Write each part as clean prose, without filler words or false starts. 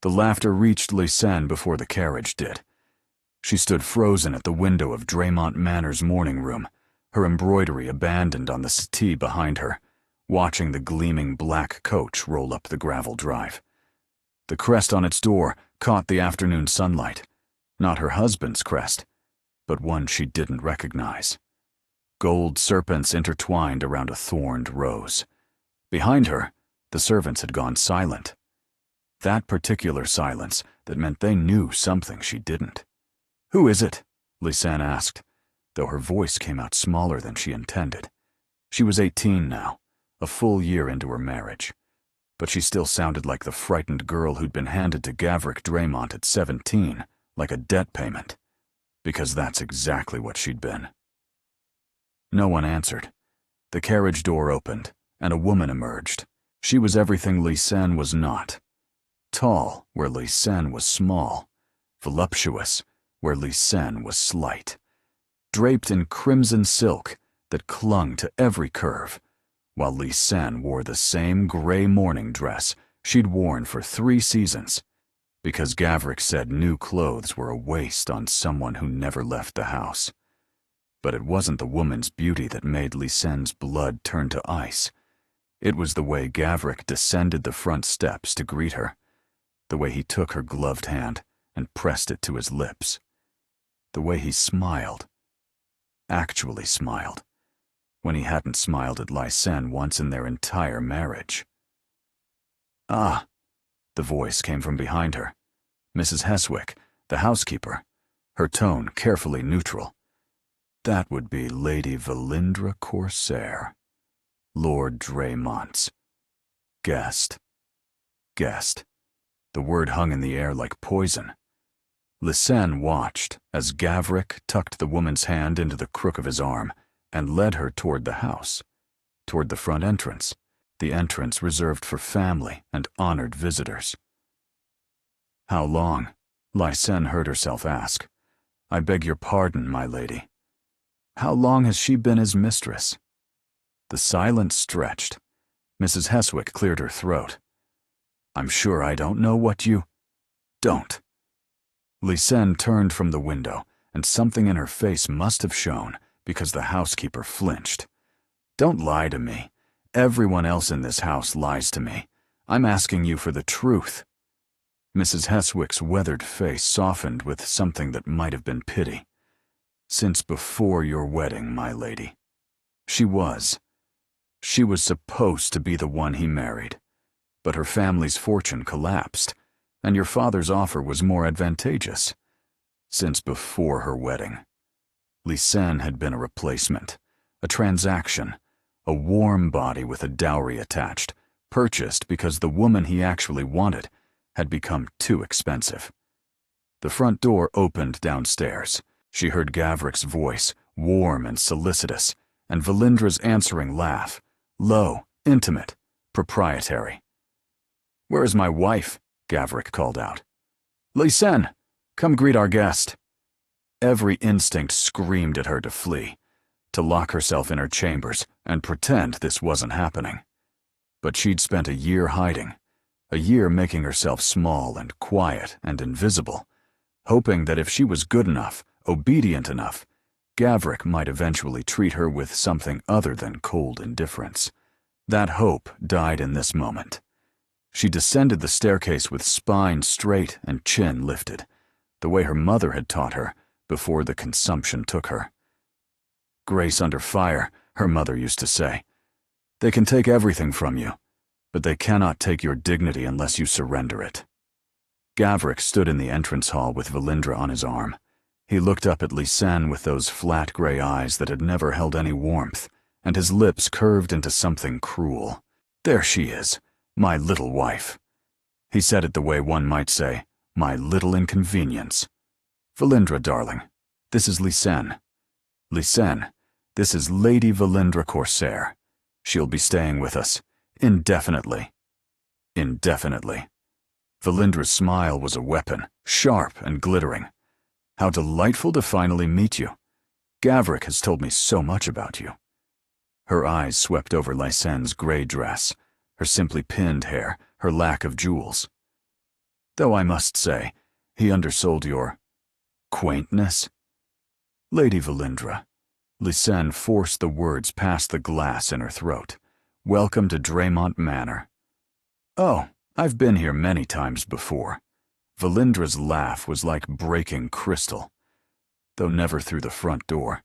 The laughter reached Lysanne before the carriage did. She stood frozen at the window of Draymont Manor's morning room, her embroidery abandoned on the settee behind her, watching the gleaming black coach roll up the gravel drive. The crest on its door caught the afternoon sunlight. Not her husband's crest, but one she didn't recognize. Gold serpents intertwined around a thorned rose. Behind her, the servants had gone silent. That particular silence that meant they knew something she didn't. "Who is it?" Lysanne asked, though her voice came out smaller than she intended. She was 18 now, a full year into her marriage, but she still sounded like the frightened girl who'd been handed to Gavrick Draymont at 17, like a debt payment, because that's exactly what she'd been. No one answered. The carriage door opened, and a woman emerged. She was everything Lysanne was not. Tall, where Lysanne was small. Voluptuous, where Lysanne was slight. Draped in crimson silk that clung to every curve, while Lysanne wore the same gray morning dress she'd worn for 3 seasons, because Gavrick said new clothes were a waste on someone who never left the house. But it wasn't the woman's beauty that made Lysanne's blood turn to ice. It was the way Gavrick descended the front steps to greet her, the way he took her gloved hand and pressed it to his lips, the way he smiled, actually smiled, when he hadn't smiled at Lysanne once in their entire marriage. "Ah," the voice came from behind her. Mrs. Heswick, the housekeeper, her tone carefully neutral. That would be Lady Valindra Corsair, Lord Draymont's guest. Guest. The word hung in the air like poison. Lysanne watched as Gavrick tucked the woman's hand into the crook of his arm and led her toward the house, toward the front entrance, the entrance reserved for family and honored visitors. "How long?" Lysanne heard herself ask. "I beg your pardon, my lady. How long has she been his mistress?" The silence stretched. Mrs. Heswick cleared her throat. "I'm sure I don't know what you—" "Don't." Lysanne turned from the window, and something in her face must have shown, because the housekeeper flinched. "Don't lie to me. Everyone else in this house lies to me. I'm asking you for the truth." Mrs. Heswick's weathered face softened with something that might have been pity. "Since before your wedding, my lady. She was. She was supposed to be the one he married. But her family's fortune collapsed, and your father's offer was more advantageous. Since before her wedding. Lysanne had been a replacement, a transaction, a warm body with a dowry attached, purchased because the woman he actually wanted had become too expensive." The front door opened downstairs. She heard Gavrick's voice, warm and solicitous, and Valindra's answering laugh, low, intimate, proprietary. "Where is my wife?" Gavrick called out. "Lysanne, come greet our guest." Every instinct screamed at her to flee, to lock herself in her chambers and pretend this wasn't happening. But she'd spent a year hiding, a year making herself small and quiet and invisible, hoping that if she was good enough, obedient enough, Gavrick might eventually treat her with something other than cold indifference. That hope died in this moment. She descended the staircase with spine straight and chin lifted, the way her mother had taught her before the consumption took her. "Grace under fire," her mother used to say. "They can take everything from you, but they cannot take your dignity unless you surrender it." Gavrick stood in the entrance hall with Valindra on his arm. He looked up at Lysanne with those flat gray eyes that had never held any warmth, and his lips curved into something cruel. "There she is, my little wife." He said it the way one might say, "My little inconvenience." "Valindra, darling, this is Lysanne. Lysanne, this is Lady Valindra Corsair. She'll be staying with us, indefinitely." Indefinitely. Valindra's smile was a weapon, sharp and glittering. "How delightful to finally meet you. Gavrick has told me so much about you." Her eyes swept over Lysanne's gray dress, her simply pinned hair, her lack of jewels. though I must say, he undersold your quaintness. Lady Valindra. Lysanne forced the words past the glass in her throat. Welcome to Draymont Manor. Oh, I've been here many times before. Valindra's laugh was like breaking crystal, though never through the front door.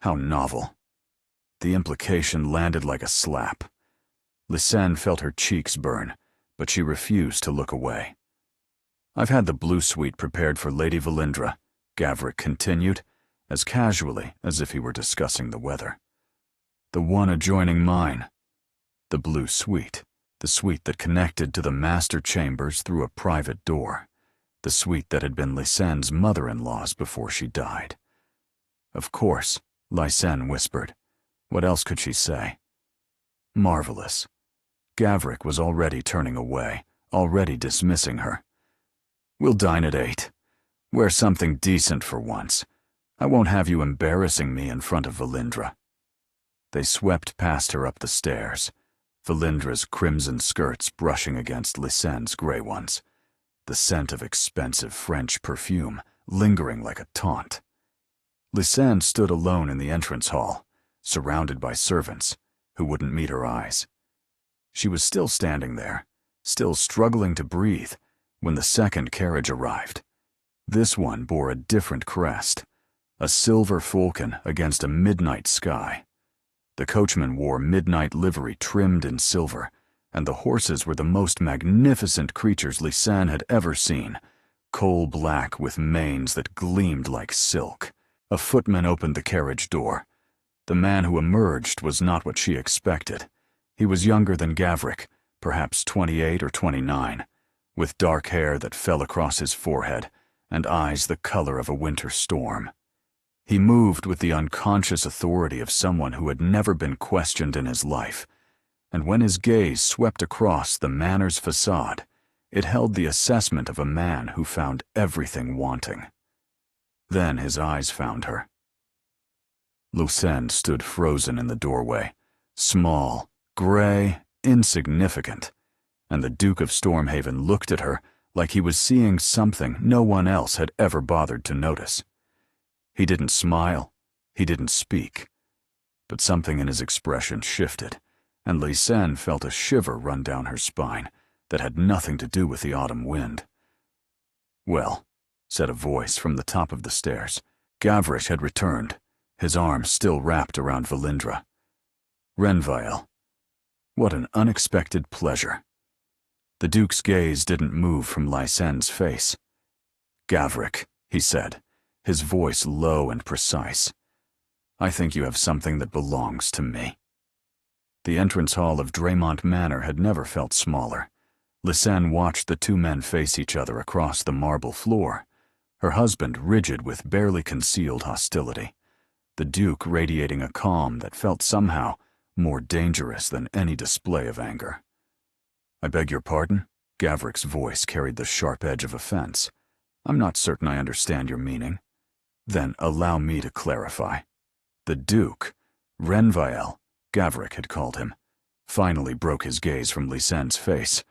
How novel. The implication landed like a slap. Lysanne felt her cheeks burn, but she refused to look away. I've had the blue suite prepared for Lady Valindra, Gavrik continued, as casually as if he were discussing the weather. The one adjoining mine. The blue suite. The suite that connected to the master chambers through a private door. The suite that had been Lysanne's mother-in-law's before she died. Of course, Lysanne whispered. What else could she say? Marvelous. Gavrik was already turning away, already dismissing her. We'll dine at 8. Wear something decent for once. I won't have you embarrassing me in front of Valindra. They swept past her up the stairs, Valindra's crimson skirts brushing against Lysanne's gray ones, the scent of expensive French perfume lingering like a taunt. Lysanne stood alone in the entrance hall, surrounded by servants who wouldn't meet her eyes. She was still standing there, still struggling to breathe, when the second carriage arrived. This one bore a different crest, a silver falcon against a midnight sky. The coachman wore midnight livery trimmed in silver, and the horses were the most magnificent creatures Lysanne had ever seen, coal-black with manes that gleamed like silk. A footman opened the carriage door. The man who emerged was not what she expected. He was younger than Gavrik, perhaps 28 or 29, with dark hair that fell across his forehead and eyes the color of a winter storm. He moved with the unconscious authority of someone who had never been questioned in his life, and when his gaze swept across the manor's facade, it held the assessment of a man who found everything wanting. Then his eyes found her. Lysanne stood frozen in the doorway, small, gray, insignificant, and the Duke of Stormhaven looked at her like he was seeing something no one else had ever bothered to notice. He didn't smile, he didn't speak, but something in his expression shifted, and Lysanne felt a shiver run down her spine that had nothing to do with the autumn wind. Well, said a voice from the top of the stairs. Gavrik had returned, his arms still wrapped around Valindra. Renville. What an unexpected pleasure. The Duke's gaze didn't move from Lysanne's face. Gavrik, he said, his voice low and precise. I think you have something that belongs to me. The entrance hall of Draymont Manor had never felt smaller. Lysanne watched the two men face each other across the marble floor, her husband rigid with barely concealed hostility, the Duke radiating a calm that felt somehow more dangerous than any display of anger. I beg your pardon? Gavrik's voice carried the sharp edge of offense. I'm not certain I understand your meaning. Then allow me to clarify. The Duke, Renville, Gavrik had called him, finally broke his gaze from Lysanne's face,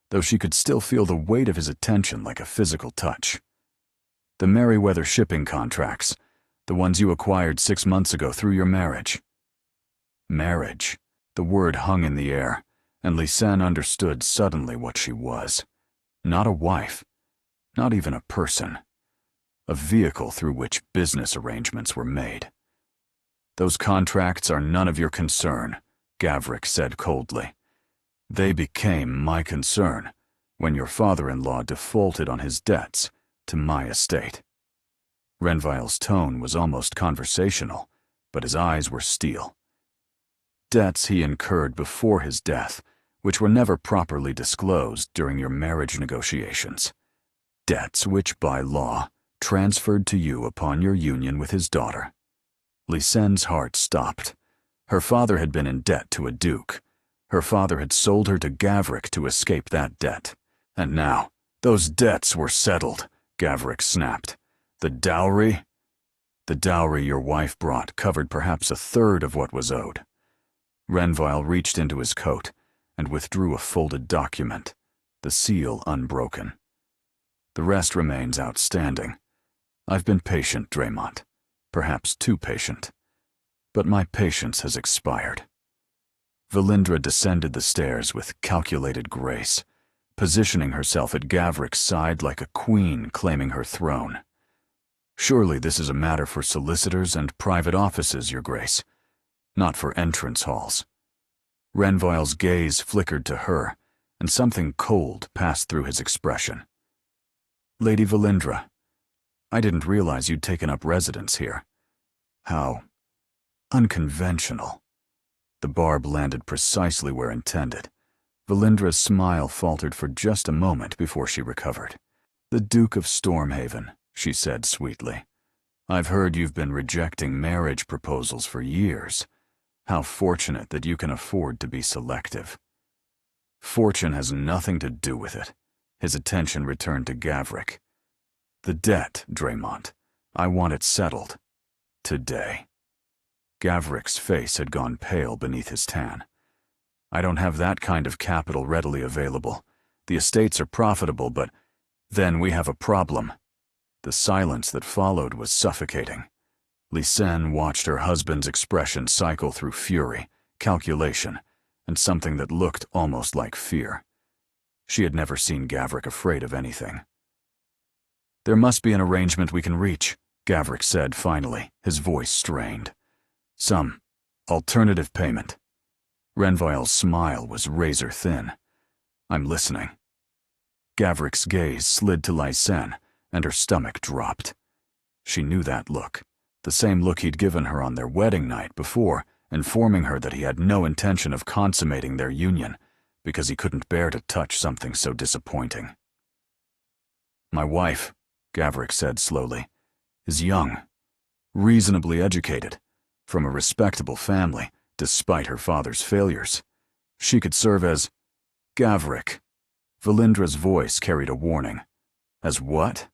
though she could still feel the weight of his attention like a physical touch. The Merryweather shipping contracts, the ones you acquired 6 months ago through your marriage. Marriage. The word hung in the air, and Lysanne understood suddenly what she was. Not a wife, not even a person. A vehicle through which business arrangements were made. Those contracts are none of your concern, Gavrik said coldly. They became my concern when your father-in-law defaulted on his debts to my estate. Renville's tone was almost conversational, but his eyes were steel. Debts he incurred before his death, which were never properly disclosed during your marriage negotiations. Debts which, by law, transferred to you upon your union with his daughter. Lysanne's heart stopped. Her father had been in debt to a duke. Her father had sold her to Gavrik to escape that debt. And now, those debts were settled, Gavrik snapped. The dowry? The dowry your wife brought covered perhaps a third of what was owed. Renville reached into his coat and withdrew a folded document, the seal unbroken. The rest remains outstanding. I've been patient, Draymont. Perhaps too patient. But my patience has expired. Valindra descended the stairs with calculated grace, positioning herself at Gavrick's side like a queen claiming her throne. Surely this is a matter for solicitors and private offices, Your Grace, not for entrance halls. Renvoil's gaze flickered to her, and something cold passed through his expression. Lady Valindra, I didn't realize you'd taken up residence here. How unconventional. The barb landed precisely where intended. Valindra's smile faltered for just a moment before she recovered. The Duke of Stormhaven, she said sweetly. I've heard you've been rejecting marriage proposals for years. How fortunate that you can afford to be selective. Fortune has nothing to do with it. His attention returned to Gavrick. The debt, Draymont. I want it settled. Today. Gavrick's face had gone pale beneath his tan. I don't have that kind of capital readily available. The estates are profitable, but then we have a problem. The silence that followed was suffocating. Lysen watched her husband's expression cycle through fury, calculation, and something that looked almost like fear. She had never seen Gavrick afraid of anything. There must be an arrangement we can reach, Gavrick said finally, his voice strained. Some alternative payment. Renvoil's smile was razor thin. I'm listening. Gavrick's gaze slid to Lysen, and her stomach dropped. She knew that look, the same look he'd given her on their wedding night before, informing her that he had no intention of consummating their union, because he couldn't bear to touch something so disappointing. My wife, Gavrick said slowly, is young, reasonably educated, from a respectable family, despite her father's failures. She could serve as Gavrick. Valindra's voice carried a warning. As what?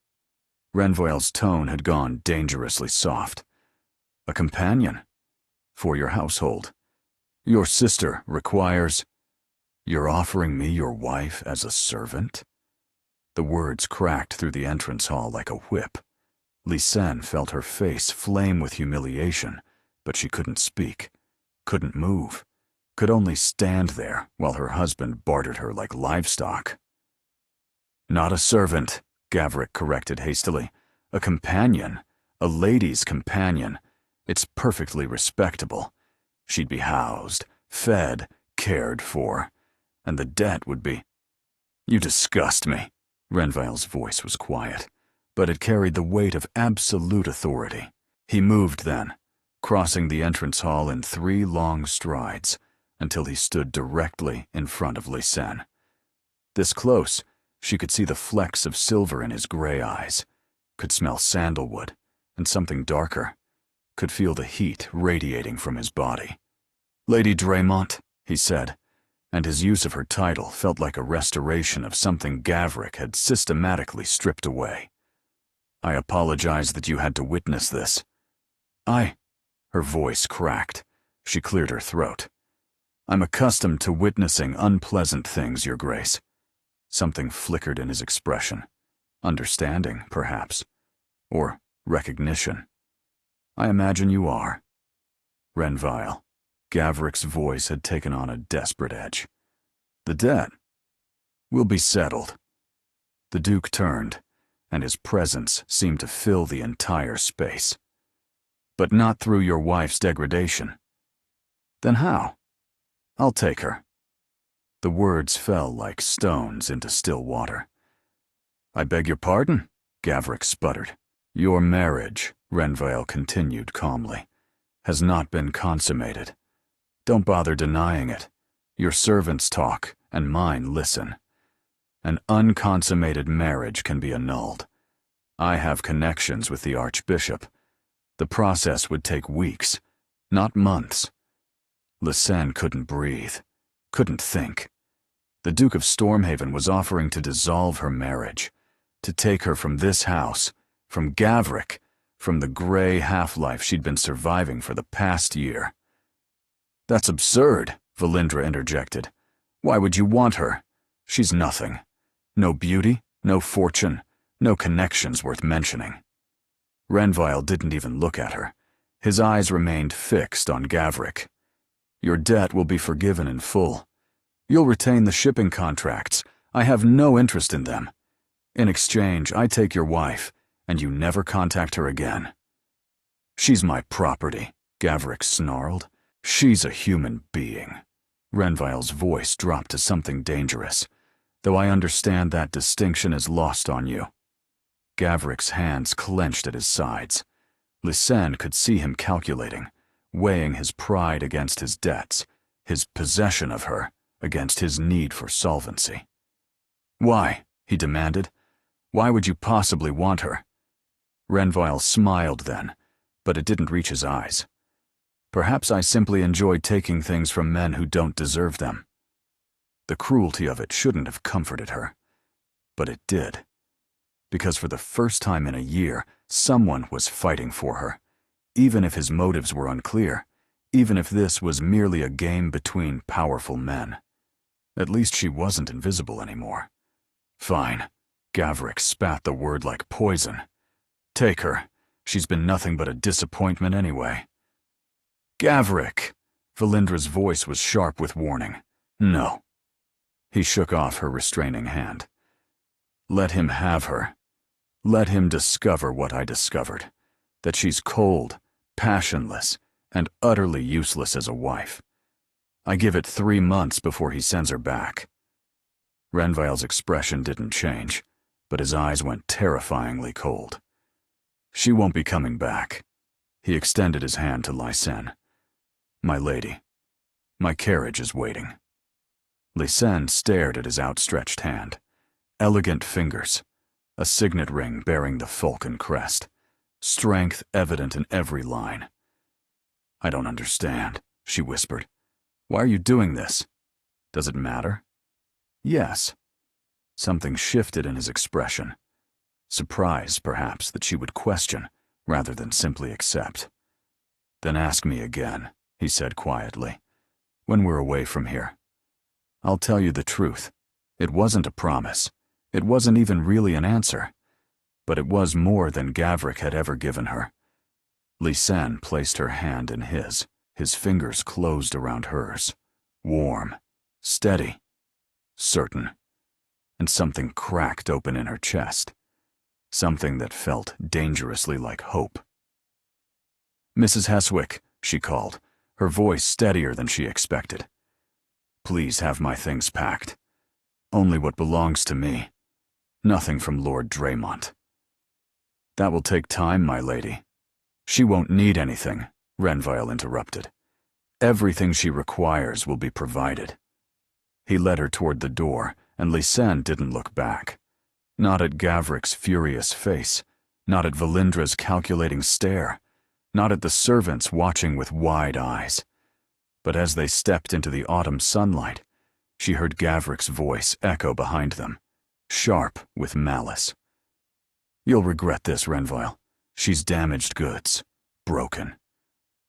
Renvoil's tone had gone dangerously soft. A companion. For your household. Your sister requires... You're offering me your wife as a servant? The words cracked through the entrance hall like a whip. Lysen felt her face flame with humiliation, but she couldn't speak, couldn't move, could only stand there while her husband bartered her like livestock. Not a servant, Gavrick corrected hastily. A companion, a lady's companion. It's perfectly respectable. She'd be housed, fed, cared for, and the debt would be... You disgust me. Renvoil's voice was quiet, but it carried the weight of absolute authority. He moved then, crossing the entrance hall in 3 long strides, until he stood directly in front of Lysen. This close, she could see the flecks of silver in his gray eyes, could smell sandalwood and something darker, could feel the heat radiating from his body. Lady Draymont, he said, and his use of her title felt like a restoration of something Gavrick had systematically stripped away. I apologize that you had to witness this. Her voice cracked. She cleared her throat. I'm accustomed to witnessing unpleasant things, Your Grace. Something flickered in his expression. Understanding, perhaps. Or recognition. I imagine you are. Renvoil. Gavrick's voice had taken on a desperate edge. The debt will be settled. The Duke turned, and his presence seemed to fill the entire space. But not through your wife's degradation. Then how? I'll take her. The words fell like stones into still water. I beg your pardon, Gavrick sputtered. Your marriage, Renvoil continued calmly, has not been consummated. Don't bother denying it. Your servants talk, and mine listen. An unconsummated marriage can be annulled. I have connections with the Archbishop. The process would take weeks, not months. Lysen couldn't breathe, couldn't think. The Duke of Stormhaven was offering to dissolve her marriage, to take her from this house, from Gavrick, from the gray half-life she'd been surviving for the past year. That's absurd, Valindra interjected. Why would you want her? She's nothing. No beauty, no fortune, No connections worth mentioning. Renville didn't even look at her. His eyes remained fixed on Gavrik. Your debt will be forgiven in full. You'll retain the shipping contracts. I have no interest in them. In exchange, I take your wife, and you never contact her again. She's my property, Gavrik snarled. She's a human being. Renville's voice dropped to something dangerous, though I understand that distinction is lost on you. Gavrik's hands clenched at his sides. Lysanne could see him calculating, weighing his pride against his debts, his possession of her against his need for solvency. Why? He demanded. Why would you possibly want her? Renville smiled then, but it didn't reach his eyes. Perhaps I simply enjoy taking things from men who don't deserve them. The cruelty of it shouldn't have comforted her, but it did. Because for the first time in a year, someone was fighting for her, even if his motives were unclear, even if this was merely a game between powerful men. At least she wasn't invisible anymore. Fine. Gavrik spat the word like poison. Take her. She's been nothing but a disappointment anyway. Gavrik! Valindra's voice was sharp with warning. No. He shook off her restraining hand. Let him have her. Let him discover what I discovered, that she's cold, passionless, and utterly useless as a wife. I give it 3 months before he sends her back. Renville's expression didn't change, but his eyes went terrifyingly cold. She won't be coming back. He extended his hand to Lysanne. My lady, my carriage is waiting. Lysanne stared at his outstretched hand. Elegant fingers, a signet ring bearing the falcon crest, strength evident in every line. I don't understand, she whispered. Why are you doing this? Does it matter? Yes. Something shifted in his expression. Surprise, perhaps, that she would question, rather than simply accept. Then ask me again, he said quietly, when we're away from here. I'll tell you the truth. It wasn't a promise. It wasn't even really an answer. But it was more than Gavrik had ever given her. Lysanne placed her hand in his fingers closed around hers. Warm, steady, certain. And something cracked open in her chest. Something that felt dangerously like hope. Mrs. Heswick, she called, her voice steadier than she expected. Please have my things packed. Only what belongs to me. Nothing from Lord Draymont. That will take time, my lady. She won't need anything, Renville interrupted. Everything she requires will be provided. He led her toward the door, and Lysanne didn't look back. Not at Gavrik's furious face, not at Valindra's calculating stare, not at the servants watching with wide eyes. But as they stepped into the autumn sunlight, she heard Gavrik's voice echo behind them, sharp with malice. You'll regret this, Renville. She's damaged goods, broken.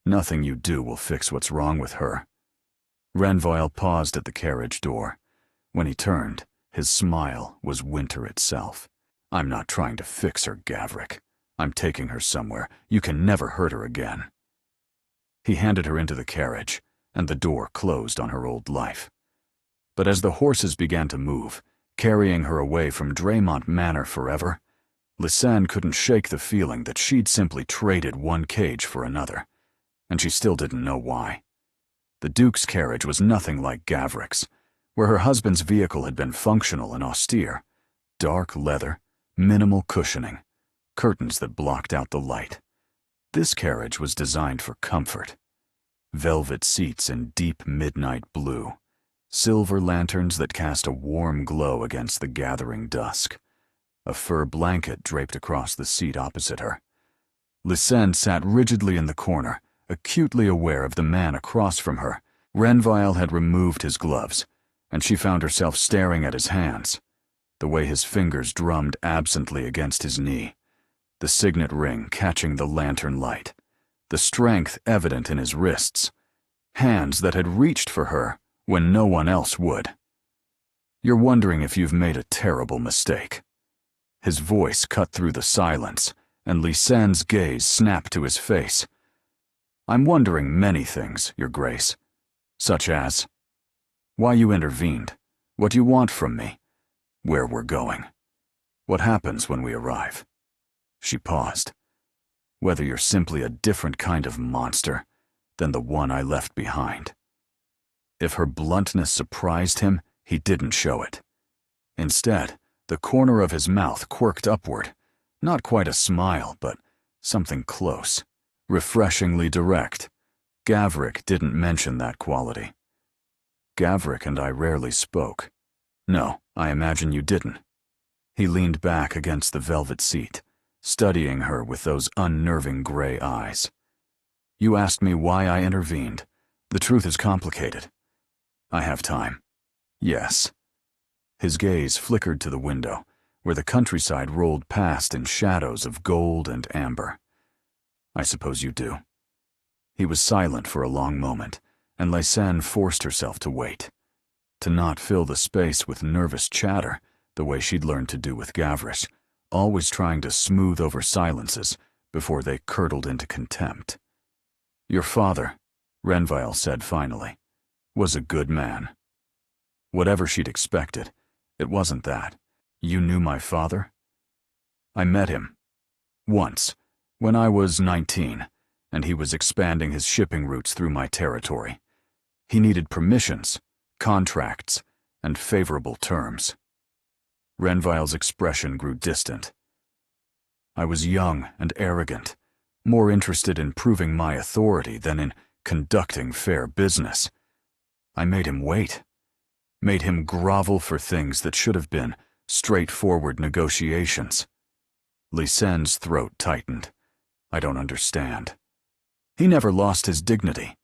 Nothing you do will fix what's wrong with her. Renville paused at the carriage door. When he turned, his smile was winter itself. I'm not trying to fix her, Gavrik. I'm taking her somewhere. You can never hurt her again. He handed her into the carriage, and the door closed on her old life. But as the horses began to move, carrying her away from Draymont Manor forever, Lysanne couldn't shake the feeling that she'd simply traded one cage for another, and she still didn't know why. The Duke's carriage was nothing like Gavrik's, where her husband's vehicle had been functional and austere. Dark leather, minimal cushioning, curtains that blocked out the light. This carriage was designed for comfort. Velvet seats in deep midnight blue, silver lanterns that cast a warm glow against the gathering dusk. A fur blanket draped across the seat opposite her. Lysanne sat rigidly in the corner, acutely aware of the man across from her. Renville had removed his gloves, and she found herself staring at his hands, the way his fingers drummed absently against his knee, the signet ring catching the lantern light, the strength evident in his wrists, hands that had reached for her when no one else would. You're wondering if you've made a terrible mistake. His voice cut through the silence, and Lysanne's gaze snapped to his face. "I'm wondering many things, Your Grace, such as why you intervened, what you want from me, where we're going, what happens when we arrive." She paused. "Whether you're simply a different kind of monster than the one I left behind." If her bluntness surprised him, he didn't show it. Instead, the corner of his mouth quirked upward, not quite a smile, but something close, refreshingly direct. Gavrik didn't mention that quality. "Gavrik and I rarely spoke." "No, I imagine you didn't." He leaned back against the velvet seat, studying her with those unnerving gray eyes. "You asked me why I intervened. The truth is complicated. I have time." "Yes." His gaze flickered to the window, where the countryside rolled past in shadows of gold and amber. "I suppose you do." He was silent for a long moment, and Lysanne forced herself to wait, to not fill the space with nervous chatter the way she'd learned to do with Gavrish, always trying to smooth over silences before they curdled into contempt. "Your father," Renville said finally, "was a good man." Whatever she'd expected, it wasn't that. "You knew my father?" "I met him. Once, when I was 19, and he was expanding his shipping routes through my territory. He needed permissions, contracts, and favorable terms." Renville's expression grew distant. "I was young and arrogant, more interested in proving my authority than in conducting fair business. I made him wait, made him grovel for things that should have been straightforward negotiations." Lysanne's throat tightened. "I don't understand." "He never lost his dignity.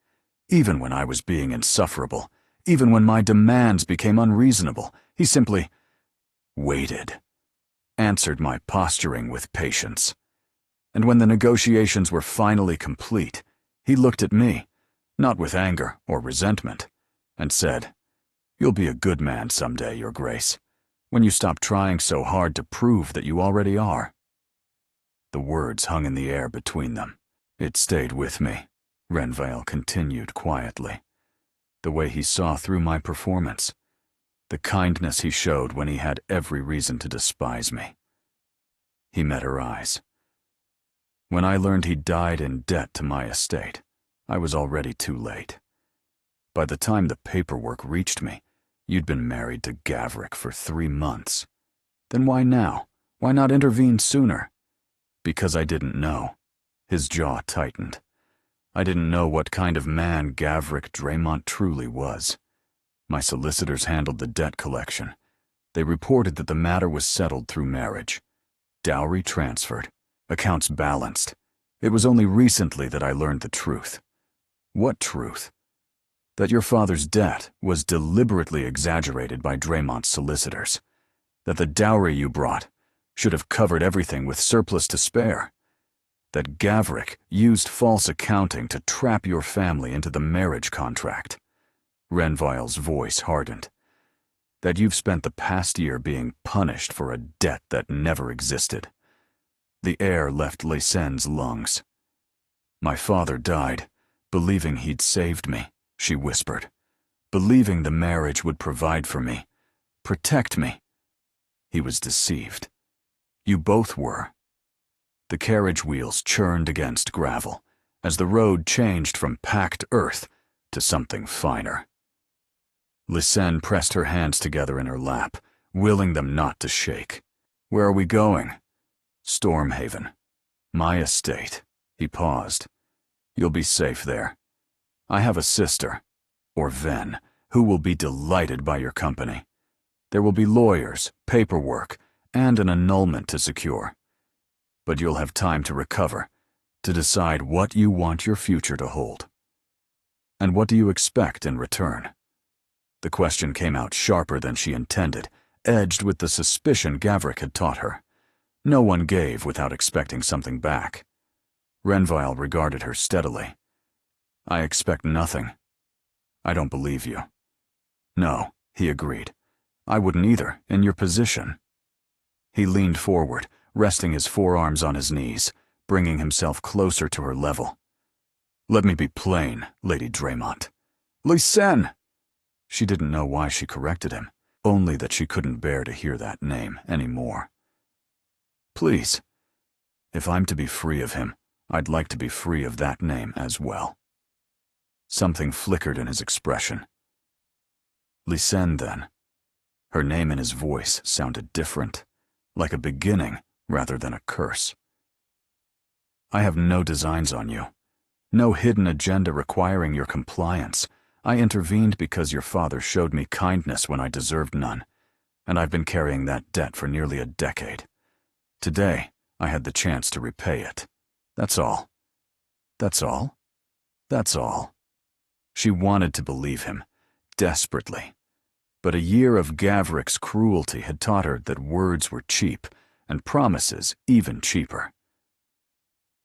Even when I was being insufferable, even when my demands became unreasonable, he simply waited, answered my posturing with patience. And when the negotiations were finally complete, he looked at me, not with anger or resentment, and said, 'You'll be a good man someday, Your Grace, when you stop trying so hard to prove that you already are.'" The words hung in the air between them. "It stayed with me," Renville continued quietly. "The way he saw through my performance, the kindness he showed when he had every reason to despise me." He met her eyes. "When I learned he died in debt to my estate, I was already too late. By the time the paperwork reached me, you'd been married to Gavrik for 3 months. Then why now? Why not intervene sooner?" "Because I didn't know." His jaw tightened. "I didn't know what kind of man Gavrik Draymont truly was. My solicitors handled the debt collection. They reported that the matter was settled through marriage. Dowry transferred. Accounts balanced. It was only recently that I learned the truth." "What truth?" "That your father's debt was deliberately exaggerated by Draymont's solicitors. That the dowry you brought should have covered everything with surplus to spare. That Gavrik used false accounting to trap your family into the marriage contract." Renville's voice hardened. "That you've spent the past year being punished for a debt that never existed." The air left Lysanne's lungs. "My father died, believing he'd saved me," she whispered. "Believing the marriage would provide for me, protect me. He was deceived. You both were." The carriage wheels churned against gravel as the road changed from packed earth to something finer. Lysanne pressed her hands together in her lap, willing them not to shake. "Where are we going?" "Stormhaven. My estate." He paused. "You'll be safe there. I have a sister, or Ven, who will be delighted by your company. There will be lawyers, paperwork, and an annulment to secure. But you'll have time to recover, to decide what you want your future to hold. And what do you expect in return?" The question came out sharper than she intended, edged with the suspicion Gavrik had taught her. No one gave without expecting something back. Renville regarded her steadily. "I expect nothing. I don't believe you." "No," he agreed. "I wouldn't either, in your position." He leaned forward, resting his forearms on his knees, bringing himself closer to her level. "Let me be plain, Lady Draymont." "Lysanne!" She didn't know why she corrected him, only that she couldn't bear to hear that name anymore. "Please, if I'm to be free of him, I'd like to be free of that name as well." Something flickered in his expression. "Lysanne, then." Her name and his voice sounded different, like a beginning rather than a curse. "I have no designs on you. No hidden agenda requiring your compliance. I intervened because your father showed me kindness when I deserved none, and I've been carrying that debt for nearly a decade. Today, I had the chance to repay it. That's all. That's all? That's all." She wanted to believe him, desperately. But a year of Gavrick's cruelty had taught her that words were cheap, and promises even cheaper.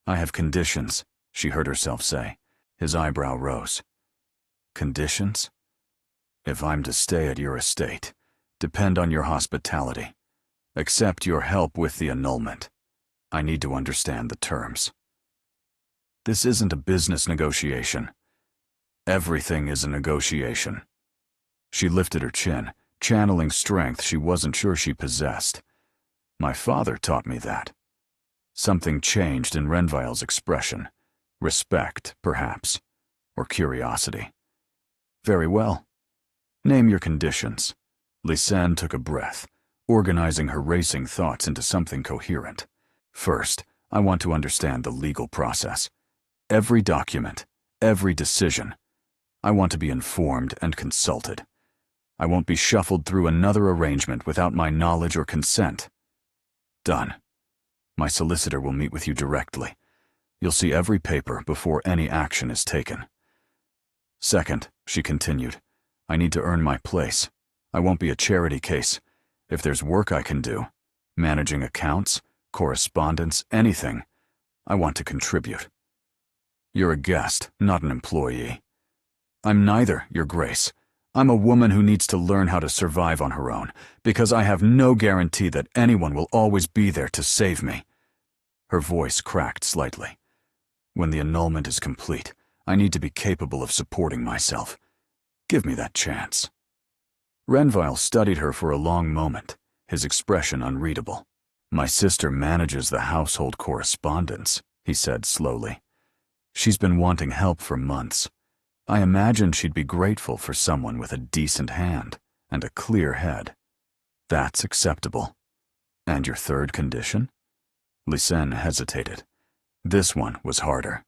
"I have conditions," she heard herself say. His eyebrow rose. "Conditions? If I'm to stay at your estate, depend on your hospitality, accept your help with the annulment, I need to understand the terms." "This isn't a business negotiation." "Everything is a negotiation." She lifted her chin, channeling strength she wasn't sure she possessed. "My father taught me that." Something changed in Renville's expression. Respect, perhaps, or curiosity. "Very well. Name your conditions." Lysanne took a breath, organizing her racing thoughts into something coherent. "First, I want to understand the legal process. Every document, every decision. I want to be informed and consulted. I won't be shuffled through another arrangement without my knowledge or consent." "Done. My solicitor will meet with you directly. You'll see every paper before any action is taken." "Second," she continued, "I need to earn my place. I won't be a charity case. If there's work I can do, managing accounts, correspondence, anything, I want to contribute. You're a guest, not an employee." "I'm neither, Your Grace. I'm a woman who needs to learn how to survive on her own, because I have no guarantee that anyone will always be there to save me." Her voice cracked slightly. "When the annulment is complete, I need to be capable of supporting myself. Give me that chance." Renville studied her for a long moment, his expression unreadable. "My sister manages the household correspondence," he said slowly. "She's been wanting help for months. I imagine she'd be grateful for someone with a decent hand and a clear head. That's acceptable. And your third condition?" Lysanne hesitated. This one was harder.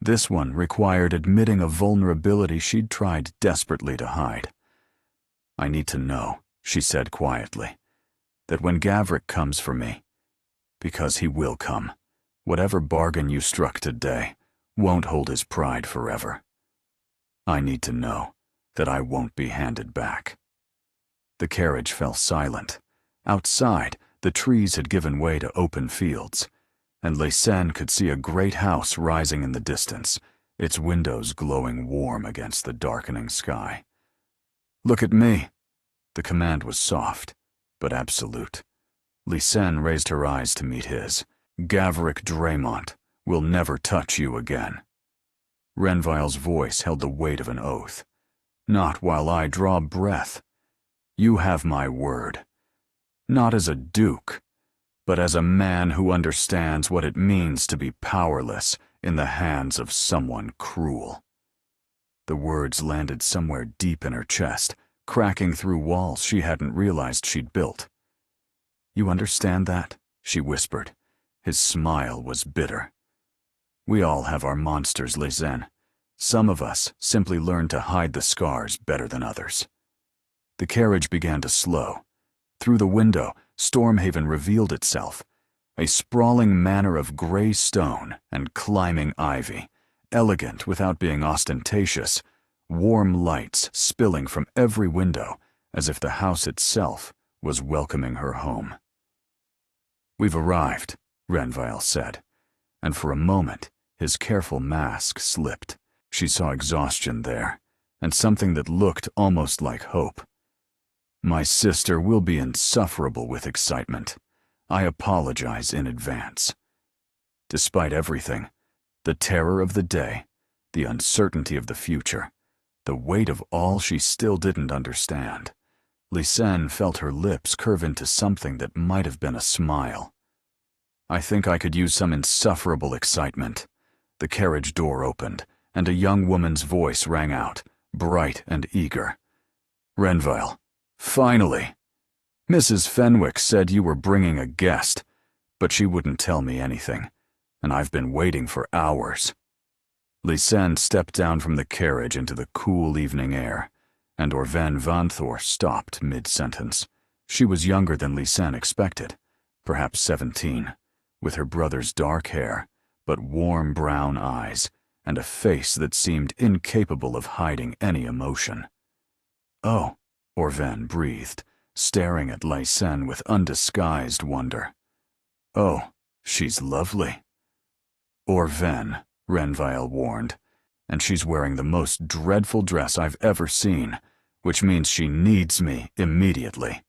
This one required admitting a vulnerability she'd tried desperately to hide. "I need to know," she said quietly, "that when Gavrick comes for me, because he will come, whatever bargain you struck today won't hold his pride forever. I need to know that I won't be handed back." The carriage fell silent. Outside, the trees had given way to open fields, and Lysanne could see a great house rising in the distance, its windows glowing warm against the darkening sky. "Look at me." The command was soft, but absolute. Lysanne raised her eyes to meet his. "Gavrick Draymont will never touch you again." Renville's voice held the weight of an oath. "Not while I draw breath. You have my word. Not as a duke, but as a man who understands what it means to be powerless in the hands of someone cruel." The words landed somewhere deep in her chest, cracking through walls she hadn't realized she'd built. "You understand that?" she whispered. His smile was bitter. "We all have our monsters, Lysanne. Some of us simply learn to hide the scars better than others." The carriage began to slow. Through the window, Stormhaven revealed itself, a sprawling manor of gray stone and climbing ivy, elegant without being ostentatious, warm lights spilling from every window as if the house itself was welcoming her home. "We've arrived," Renville said, and for a moment his careful mask slipped. She saw exhaustion there, and something that looked almost like hope. "My sister will be insufferable with excitement. I apologize in advance. Despite everything, the terror of the day, the uncertainty of the future, the weight of all she still didn't understand, Lysanne felt her lips curve into something that might have been a smile. I think I could use some insufferable excitement. The carriage door opened, and a young woman's voice rang out, bright and eager. "Renville, finally! Mrs. Fenwick said you were bringing a guest, but she wouldn't tell me anything, and I've been waiting for hours." Lysanne stepped down from the carriage into the cool evening air, and Orven Vanthor stopped mid-sentence. She was younger than Lysanne expected, perhaps 17, with her brother's dark hair, but warm brown eyes, and a face that seemed incapable of hiding any emotion. "Oh," Orven breathed, staring at Lysanne with undisguised wonder. "Oh, she's lovely." "Orven," Renville warned, "and she's wearing the most dreadful dress I've ever seen, which means she needs me immediately."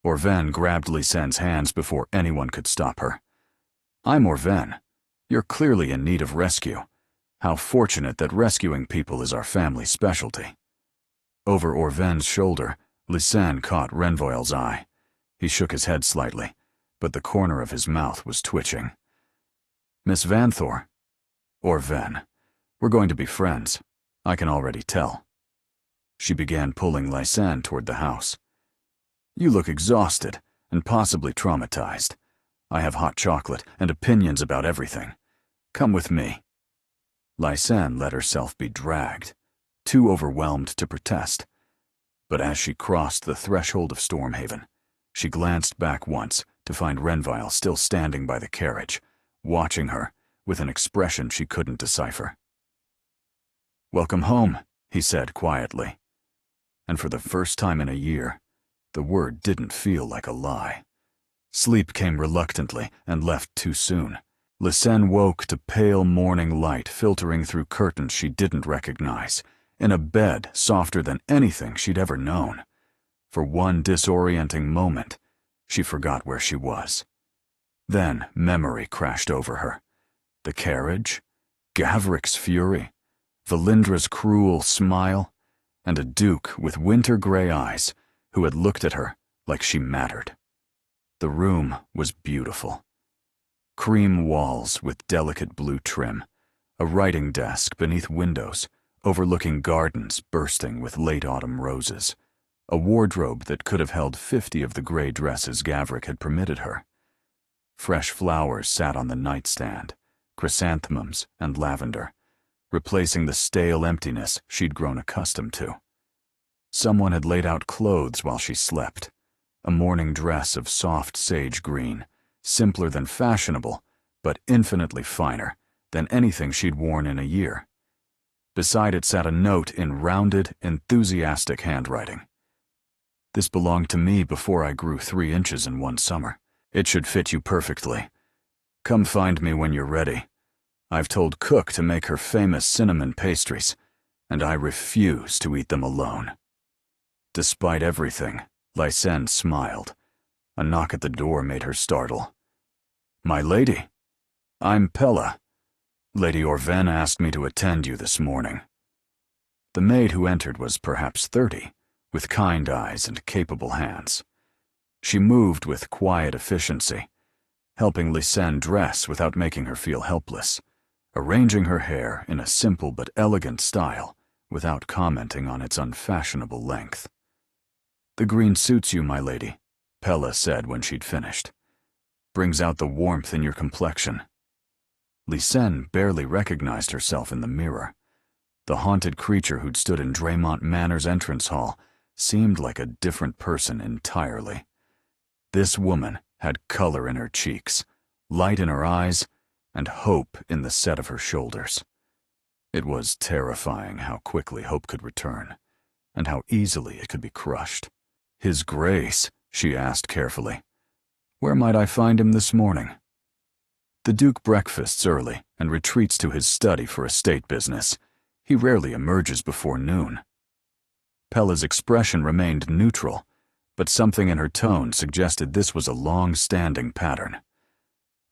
Orven grabbed Lysanne's hands before anyone could stop her. "I'm Orven. You're clearly in need of rescue. How fortunate that rescuing people is our family specialty." Over Orven's shoulder, Lysanne caught Renville's eye. He shook his head slightly, but the corner of his mouth was twitching. "Miss Vanthor." "Orven. We're going to be friends. I can already tell." She began pulling Lysanne toward the house. "You look exhausted and possibly traumatized. I have hot chocolate and opinions about everything. Come with me." Lysanne let herself be dragged, too overwhelmed to protest. But as she crossed the threshold of Stormhaven, she glanced back once to find Renville still standing by the carriage, watching her with an expression she couldn't decipher. "Welcome home," he said quietly. And for the first time in a year, the word didn't feel like a lie. Sleep came reluctantly and left too soon. Lysanne woke to pale morning light filtering through curtains she didn't recognize, in a bed softer than anything she'd ever known. For one disorienting moment, she forgot where she was. Then memory crashed over her. The carriage, Gavrick's fury, Valindra's cruel smile, and a duke with winter-gray eyes who had looked at her like she mattered. The room was beautiful. Cream walls with delicate blue trim, a writing desk beneath windows, overlooking gardens bursting with late autumn roses, a wardrobe that could have held 50 of the gray dresses Gavrick had permitted her. Fresh flowers sat on the nightstand, chrysanthemums and lavender, replacing the stale emptiness she'd grown accustomed to. Someone had laid out clothes while she slept, a morning dress of soft sage green, simpler than fashionable, but infinitely finer than anything she'd worn in a year. Beside it sat a note in rounded, enthusiastic handwriting. "This belonged to me before I grew 3 inches in one summer. It should fit you perfectly. Come find me when you're ready. I've told Cook to make her famous cinnamon pastries, and I refuse to eat them alone." Despite everything, Lysanne smiled. A knock at the door made her startle. "My lady, I'm Pella. Lady Orven asked me to attend you this morning." The maid who entered was perhaps 30, with kind eyes and capable hands. She moved with quiet efficiency, helping Lysanne dress without making her feel helpless, arranging her hair in a simple but elegant style without commenting on its unfashionable length. "The green suits you, my lady," Pella said when she'd finished. "Brings out the warmth in your complexion." Lysanne barely recognized herself in the mirror. The haunted creature who'd stood in Draymont Manor's entrance hall seemed like a different person entirely. This woman had color in her cheeks, light in her eyes, and hope in the set of her shoulders. It was terrifying how quickly hope could return, and how easily it could be crushed. "His Grace," she asked carefully. "Where might I find him this morning?" "The Duke breakfasts early and retreats to his study for estate business. He rarely emerges before noon." Pella's expression remained neutral, but something in her tone suggested this was a long-standing pattern.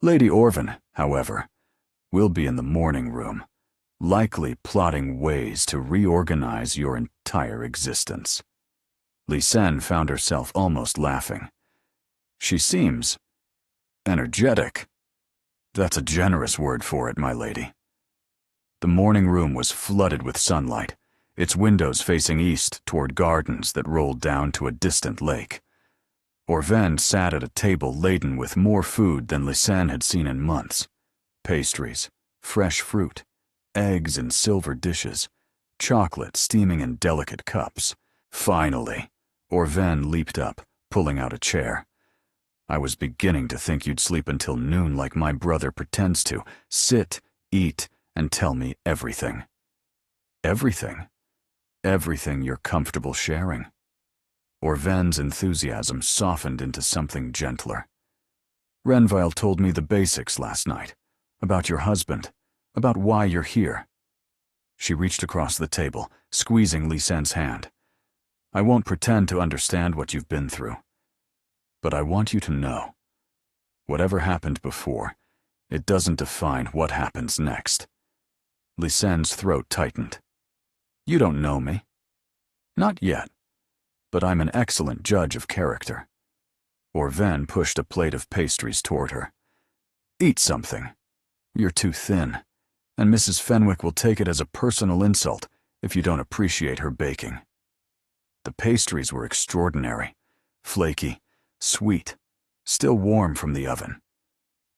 Lady Orvin, however, will be in the morning room, likely plotting ways to reorganize your entire existence. Lysanne found herself almost laughing. She seems energetic. That's a generous word for it, my lady. The morning room was flooded with sunlight, its windows facing east toward gardens that rolled down to a distant lake. Orven sat at a table laden with more food than Lysanne had seen in months. Pastries, fresh fruit, eggs in silver dishes, chocolate steaming in delicate cups. Finally, Orven leaped up, pulling out a chair. I was beginning to think you'd sleep until noon like my brother pretends to. Sit, eat, and tell me everything. Everything? Everything you're comfortable sharing. Orven's enthusiasm softened into something gentler. Renville told me the basics last night, about your husband, about why you're here. She reached across the table, squeezing Lysanne's hand. I won't pretend to understand what you've been through, but I want you to know, whatever happened before, it doesn't define what happens next. Lysanne's throat tightened. You don't know me. Not yet, but I'm an excellent judge of character. Orven pushed a plate of pastries toward her. Eat something. You're too thin, and Mrs. Fenwick will take it as a personal insult if you don't appreciate her baking. The pastries were extraordinary, flaky, sweet, still warm from the oven.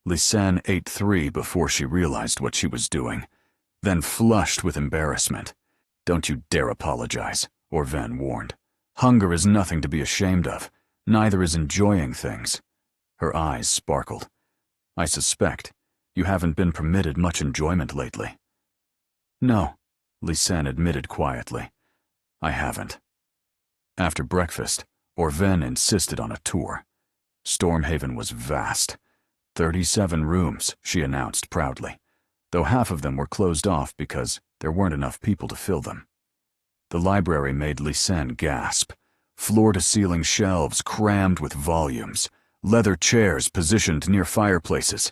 Lysanne ate 3 before she realized what she was doing, then flushed with embarrassment. Don't you dare apologize, Orven warned. Hunger is nothing to be ashamed of, neither is enjoying things. Her eyes sparkled. I suspect you haven't been permitted much enjoyment lately. No, Lysanne admitted quietly. I haven't. After breakfast, Orven insisted on a tour. Stormhaven was vast. 37 rooms, she announced proudly, though half of them were closed off because there weren't enough people to fill them. The library made Lysanne gasp. Floor-to-ceiling shelves crammed with volumes, leather chairs positioned near fireplaces,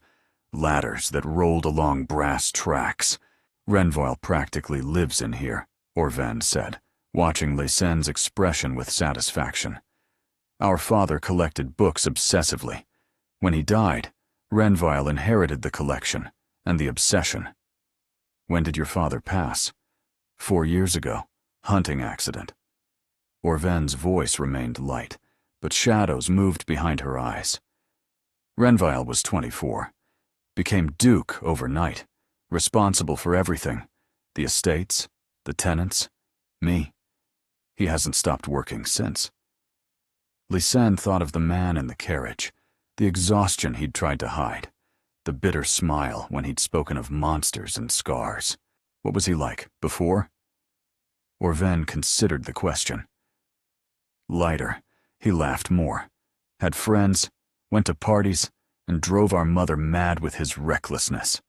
ladders that rolled along brass tracks. Renville practically lives in here, Orven said, watching Lysanne's expression with satisfaction. Our father collected books obsessively. When he died, Renville inherited the collection and the obsession. When did your father pass? 4 years ago. Hunting accident. Orven's voice remained light, but shadows moved behind her eyes. Renville was 24. Became Duke overnight, responsible for everything. The estates, the tenants, me. He hasn't stopped working since. Lysanne thought of the man in the carriage, the exhaustion he'd tried to hide, the bitter smile when he'd spoken of monsters and scars. What was he like, before? Orven considered the question. Lighter, he laughed more, had friends, went to parties, and drove our mother mad with his recklessness.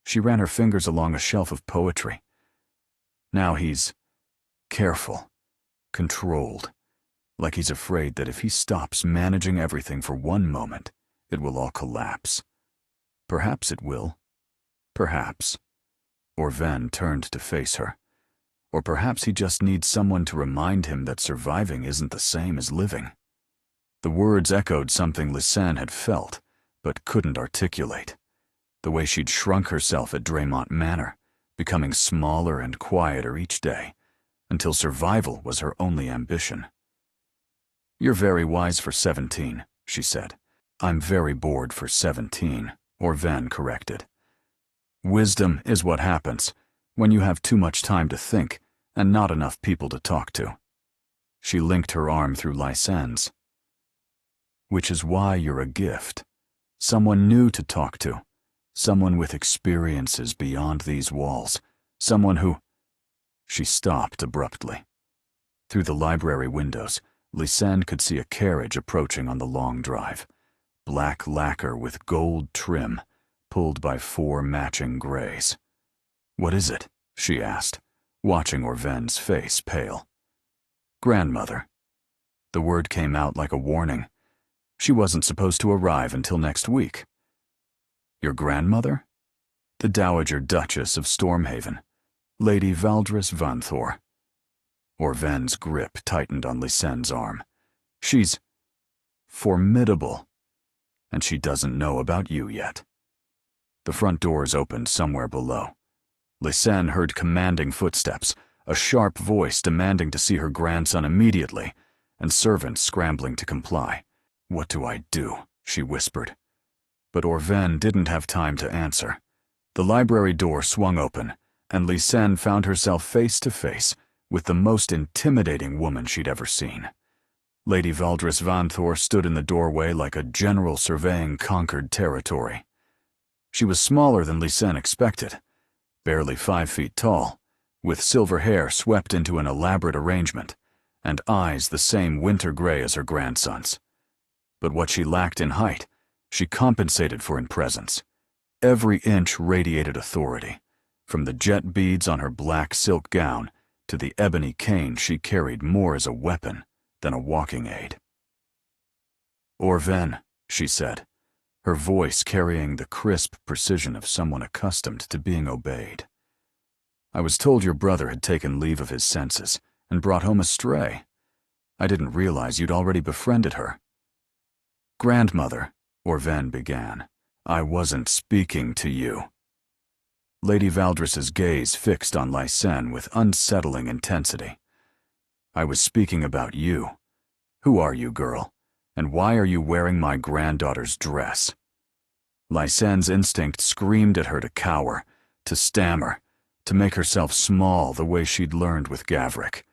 She ran her fingers along a shelf of poetry. Now he's careful, controlled, like he's afraid that if he stops managing everything for one moment, it will all collapse. Perhaps it will. Perhaps. Orven turned to face her. Or perhaps he just needs someone to remind him that surviving isn't the same as living. The words echoed something Lysanne had felt, but couldn't articulate. The way she'd shrunk herself at Draymont Manor, becoming smaller and quieter each day, until survival was her only ambition. You're very wise for 17, she said. I'm very bored for 17, Orven corrected. Wisdom is what happens when you have too much time to think and not enough people to talk to. She linked her arm through Lysanne's. Which is why you're a gift. Someone new to talk to. Someone with experiences beyond these walls. Someone who... She stopped abruptly. Through the library windows, Lysanne could see a carriage approaching on the long drive. Black lacquer with gold trim, pulled by 4 matching grays. What is it? She asked, watching Orven's face pale. Grandmother. The word came out like a warning. She wasn't supposed to arrive until next week. Your grandmother? The Dowager Duchess of Stormhaven, Lady Valdris Vanthor. Orven's grip tightened on Lysenne's arm. She's formidable, and she doesn't know about you yet. The front doors opened somewhere below. Lysenne heard commanding footsteps, a sharp voice demanding to see her grandson immediately, and servants scrambling to comply. "What do I do?" she whispered. But Orven didn't have time to answer. The library door swung open, and Lysenne found herself face to face with the most intimidating woman she'd ever seen. Lady Valdris Vanthor stood in the doorway like a general surveying conquered territory. She was smaller than Lysenne expected, barely 5 feet tall, with silver hair swept into an elaborate arrangement, and eyes the same winter gray as her grandson's. But what she lacked in height, she compensated for in presence. Every inch radiated authority, from the jet beads on her black silk gown to the ebony cane she carried more as a weapon than a walking aid. "Orven," she said, her voice carrying the crisp precision of someone accustomed to being obeyed. "I was told your brother had taken leave of his senses and brought home a stray. I didn't realize you'd already befriended her." "Grandmother," Orven began, "I wasn't speaking to you." Lady Valdris's gaze fixed on Lysenne with unsettling intensity. "I was speaking about you. Who are you, girl? And why are you wearing my granddaughter's dress?" Lysenne's instinct screamed at her to cower, to stammer, to make herself small the way she'd learned with Gavric.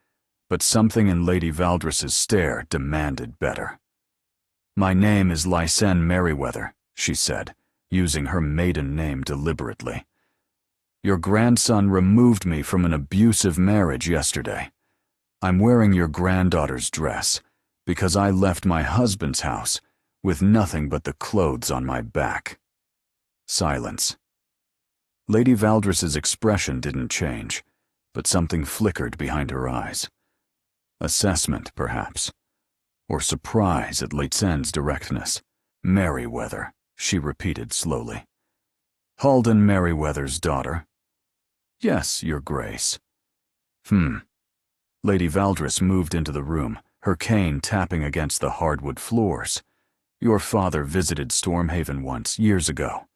But something in Lady Valdris's stare demanded better. "My name is Lysenne Merryweather," she said, using her maiden name deliberately. "Your grandson removed me from an abusive marriage yesterday. I'm wearing your granddaughter's dress because I left my husband's house with nothing but the clothes on my back." Silence. Lady Valdris's expression didn't change, but something flickered behind her eyes. Assessment, perhaps, or surprise at Lysenne's directness. "Merryweather," she repeated slowly. "Halden Merryweather's daughter?" "Yes, Your Grace." Lady Valdris moved into the room, her cane tapping against the hardwood floors. "Your father visited Stormhaven once, years ago.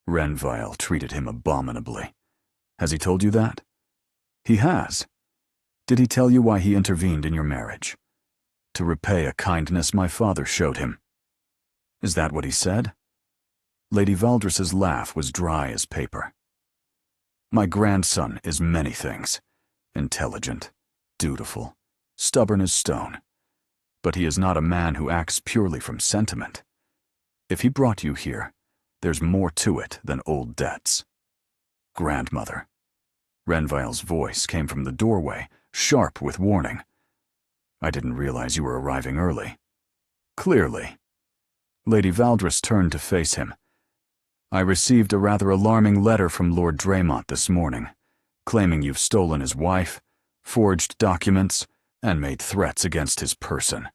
Renville treated him abominably. Has he told you that?" "He has." "Did he tell you why he intervened in your marriage?" "To repay a kindness my father showed him." "Is that what he said?" Lady Valdris's laugh was dry as paper. "My grandson is many things. Intelligent, dutiful, stubborn as stone. But he is not a man who acts purely from sentiment. If he brought you here, there's more to it than old debts." "Grandmother." Renville's voice came from the doorway, sharp with warning. "I didn't realize you were arriving early." "Clearly." Lady Valdris turned to face him. "I received a rather alarming letter from Lord Draymont this morning, claiming you've stolen his wife, forged documents, and made threats against his person.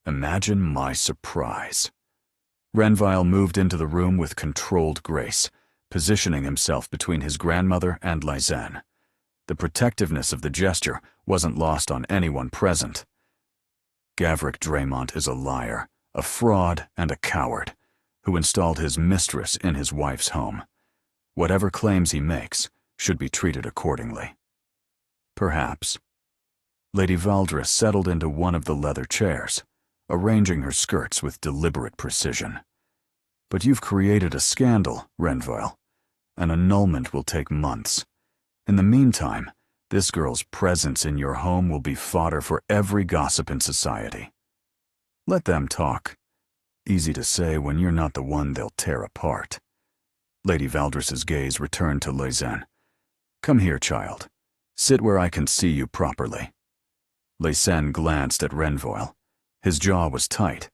Imagine my surprise." Renville moved into the room with controlled grace, positioning himself between his grandmother and Lysenne. The protectiveness of the gesture wasn't lost on anyone present. "Gavric Draymont is a liar, a fraud, and a coward, who installed his mistress in his wife's home. Whatever claims he makes should be treated accordingly." "Perhaps." Lady Valdris settled into one of the leather chairs, arranging her skirts with deliberate precision. "But you've created a scandal, Renville. An annulment will take months. In the meantime, this girl's presence in your home will be fodder for every gossip in society. Let them talk. Easy to say when you're not the one they'll tear apart." Lady Valdris's gaze returned to Lysenne. "Come here, child. Sit where I can see you properly." Lysenne glanced at Renville. His jaw was tight,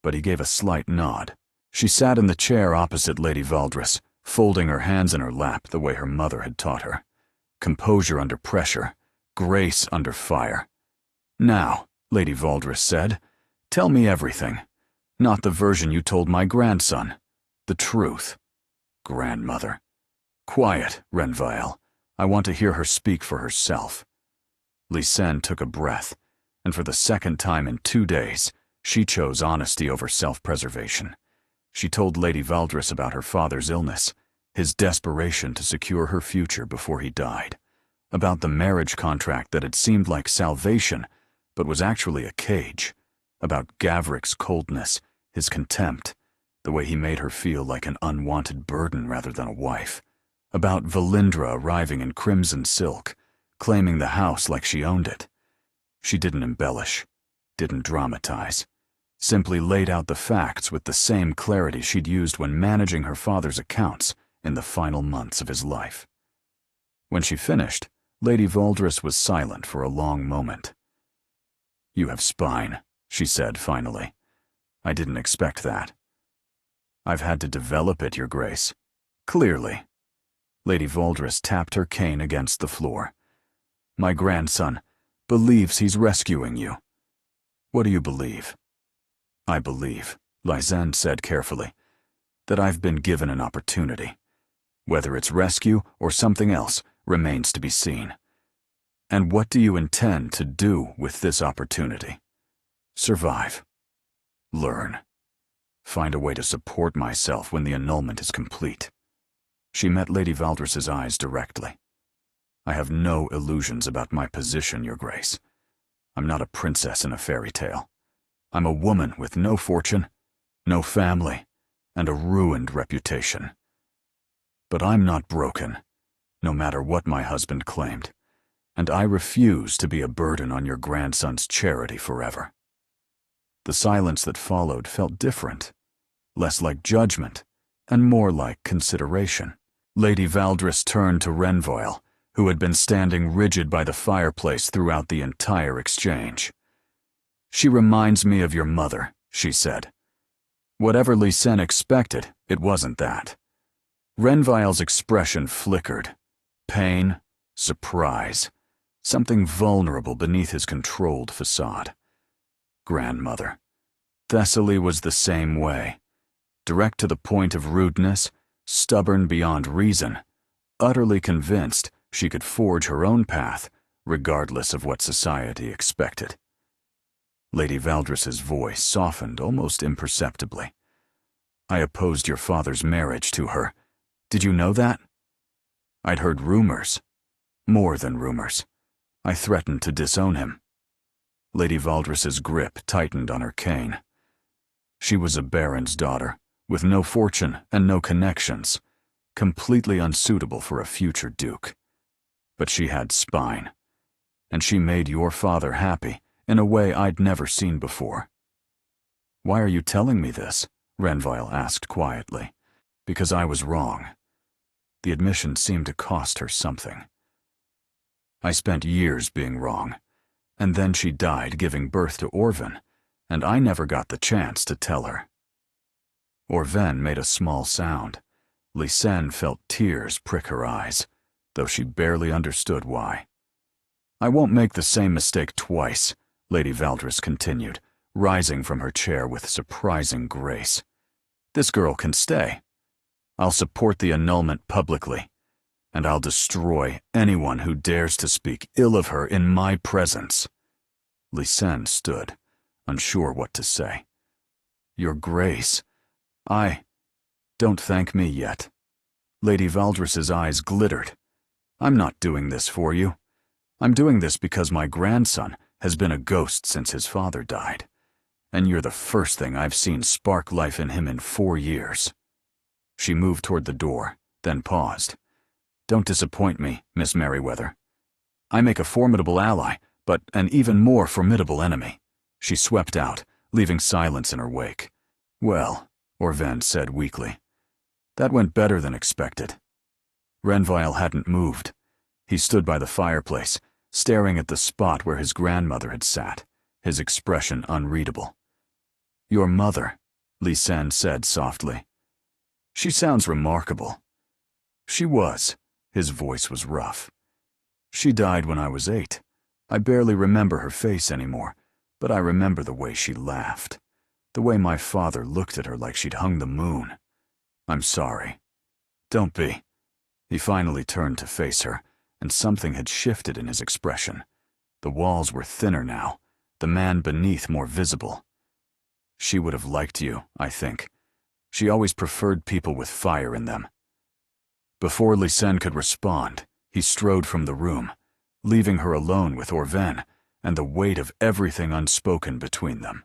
but he gave a slight nod. She sat in the chair opposite Lady Valdris, folding her hands in her lap the way her mother had taught her. Composure under pressure, grace under fire. "Now," Lady Valdris said, Tell me everything. Not the version you told my grandson. The truth. Grandmother. Quiet, Renville. I want to hear her speak for herself. Lysanne took a breath, and for the second time in 2 days, she chose honesty over self-preservation. She told Lady Valdres about her father's illness, his desperation to secure her future before he died, about the marriage contract that had seemed like salvation, but was actually a cage, about Gavrick's coldness, his contempt, the way he made her feel like an unwanted burden rather than a wife, about Valindra arriving in crimson silk, claiming the house like she owned it. She didn't embellish, didn't dramatize, simply laid out the facts with the same clarity she'd used when managing her father's accounts in the final months of his life. When she finished, Lady Valdres was silent for a long moment. "You have spine," she said finally. "I didn't expect that." "I've had to develop it, Your Grace." "Clearly." Lady Valdres tapped her cane against the floor. "My grandson believes he's rescuing you." "What do you believe?" "I believe," Lysanne said carefully, "that I've been given an opportunity. Whether it's rescue or something else remains to be seen." "And what do you intend to do with this opportunity?" "Survive. Learn. Find a way to support myself when the annulment is complete." She met Lady Valdres's eyes directly. "I have no illusions about my position, Your Grace. I'm not a princess in a fairy tale. I'm a woman with no fortune, no family, and a ruined reputation. But I'm not broken, no matter what my husband claimed, and I refuse to be a burden on your grandson's charity forever." The silence that followed felt different, less like judgment and more like consideration. Lady Valdres turned to Renville, who had been standing rigid by the fireplace throughout the entire exchange. "She reminds me of your mother," she said. Whatever Lysanne expected, it wasn't that. Renville's expression flickered. Pain, surprise, something vulnerable beneath his controlled facade. Grandmother. Thessaly was the same way. Direct to the point of rudeness, stubborn beyond reason, utterly convinced she could forge her own path, regardless of what society expected. Lady Valdres's voice softened almost imperceptibly. "I opposed your father's marriage to her. Did you know that?" "I'd heard rumors. More than rumors. I threatened to disown him." Lady Valdres's grip tightened on her cane. "She was a baron's daughter, with no fortune and no connections, completely unsuitable for a future duke. But she had spine, and she made your father happy in a way I'd never seen before." "Why are you telling me this?" Renville asked quietly. "Because I was wrong." The admission seemed to cost her something. "I spent years being wrong, and then she died giving birth to Orven, and I never got the chance to tell her." Orven made a small sound. Lysanne felt tears prick her eyes, though she barely understood why. "I won't make the same mistake twice," Lady Valdres continued, rising from her chair with surprising grace. "This girl can stay. I'll support the annulment publicly, and I'll destroy anyone who dares to speak ill of her in my presence." Lysanne stood, unsure what to say. "Your Grace, don't thank me yet." Lady Valdres's eyes glittered. "I'm not doing this for you. I'm doing this because my grandson has been a ghost since his father died, and you're the first thing I've seen spark life in him in 4 years." She moved toward the door, then paused. "Don't disappoint me, Miss Merriweather. I make a formidable ally, but an even more formidable enemy." She swept out, leaving silence in her wake. "Well," Orven said weakly, "that went better than expected." Renville hadn't moved. He stood by the fireplace, staring at the spot where his grandmother had sat, his expression unreadable. "Your mother," Lysanne said softly. "She sounds remarkable." "She was." His voice was rough. "She died when I was 8. I barely remember her face anymore, But I remember the way she laughed, the way my father looked at her like she'd hung the moon. I'm sorry. Don't be. He finally turned to face her, and something had shifted in his expression. The walls were thinner now, the man beneath more visible. She would have liked you, I think. She always preferred people with fire in them. Before Lysen could respond, he strode from the room, leaving her alone with Orven and the weight of everything unspoken between them.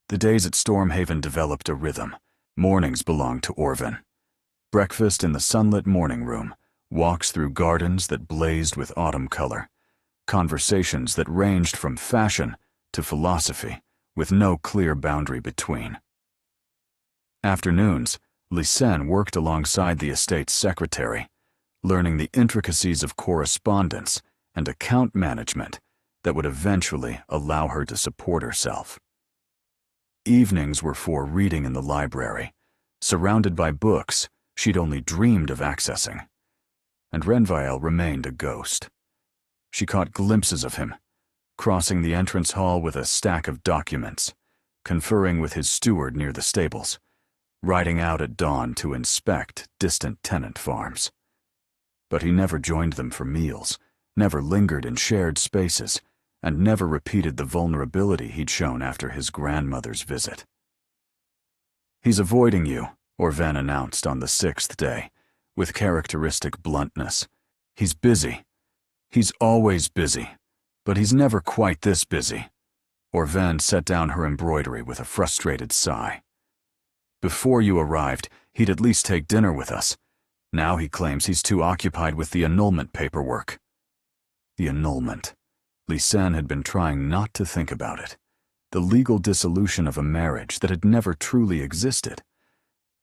The days at Stormhaven developed a rhythm. Mornings belonged to Orven. Breakfast in the sunlit morning room, walks through gardens that blazed with autumn color, conversations that ranged from fashion to philosophy, with no clear boundary between. Afternoons, Lysen worked alongside the estate's secretary, learning the intricacies of correspondence and account management that would eventually allow her to support herself. Evenings were for reading in the library, surrounded by books she'd only dreamed of accessing. And Renville remained a ghost. She caught glimpses of him, crossing the entrance hall with a stack of documents, conferring with his steward near the stables, riding out at dawn to inspect distant tenant farms. But he never joined them for meals, never lingered in shared spaces, and never repeated the vulnerability he'd shown after his grandmother's visit. "He's avoiding you," Orven announced on the 6th day, with characteristic bluntness. "He's busy. He's always busy, but he's never quite this busy." Orven set down her embroidery with a frustrated sigh. "Before you arrived, he'd at least take dinner with us. Now he claims he's too occupied with the annulment paperwork." The annulment. Lysen had been trying not to think about it. The legal dissolution of a marriage that had never truly existed.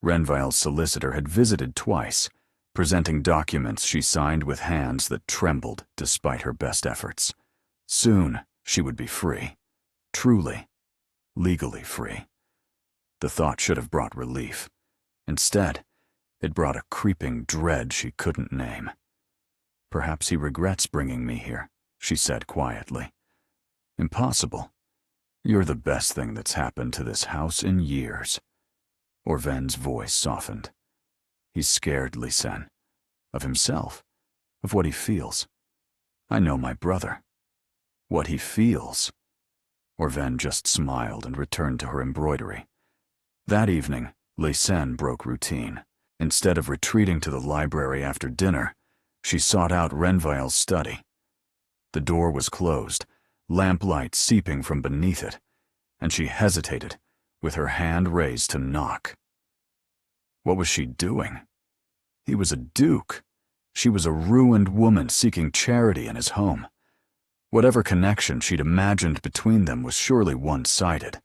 Renville's solicitor had visited twice, presenting documents she signed with hands that trembled despite her best efforts. Soon, she would be free. Truly, legally free. The thought should have brought relief. Instead, it brought a creeping dread she couldn't name. "Perhaps he regrets bringing me here," she said quietly. "Impossible. You're the best thing that's happened to this house in years." Orven's voice softened. He's scared, Lysen. Of himself. Of what he feels. I know my brother. What he feels. Orven just smiled and returned to her embroidery. That evening, Lysen broke routine. Instead of retreating to the library after dinner, she sought out Renville's study. The door was closed, lamplight seeping from beneath it, and she hesitated, with her hand raised to knock. What was she doing? He was a duke. She was a ruined woman seeking charity in his home. Whatever connection she'd imagined between them was surely one-sided.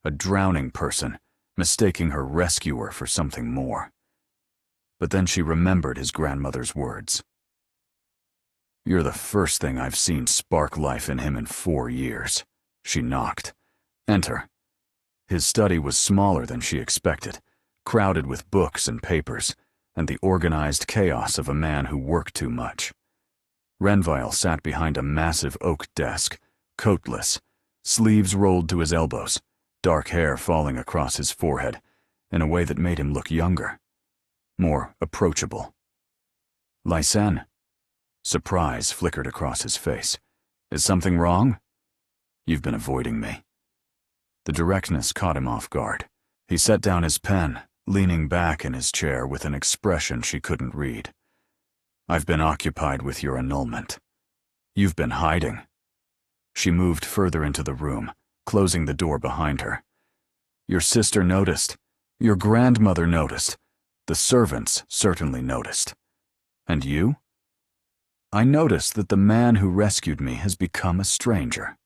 A drowning person, mistaking her rescuer for something more. But then she remembered his grandmother's words. "You're the first thing I've seen spark life in him in 4 years." She knocked. "Enter." His study was smaller than she expected, crowded with books and papers, and the organized chaos of a man who worked too much. Renville sat behind a massive oak desk, coatless, sleeves rolled to his elbows, dark hair falling across his forehead, in a way that made him look younger, more approachable. "Lysen?" Surprise flickered across his face. "Is something wrong?" "You've been avoiding me." The directness caught him off guard. He set down his pen, leaning back in his chair with an expression she couldn't read. "I've been occupied with your annulment. You've been hiding." She moved further into the room, closing the door behind her. "Your sister noticed. Your grandmother noticed. The servants certainly noticed. And you?" "I noticed that the man who rescued me has become a stranger."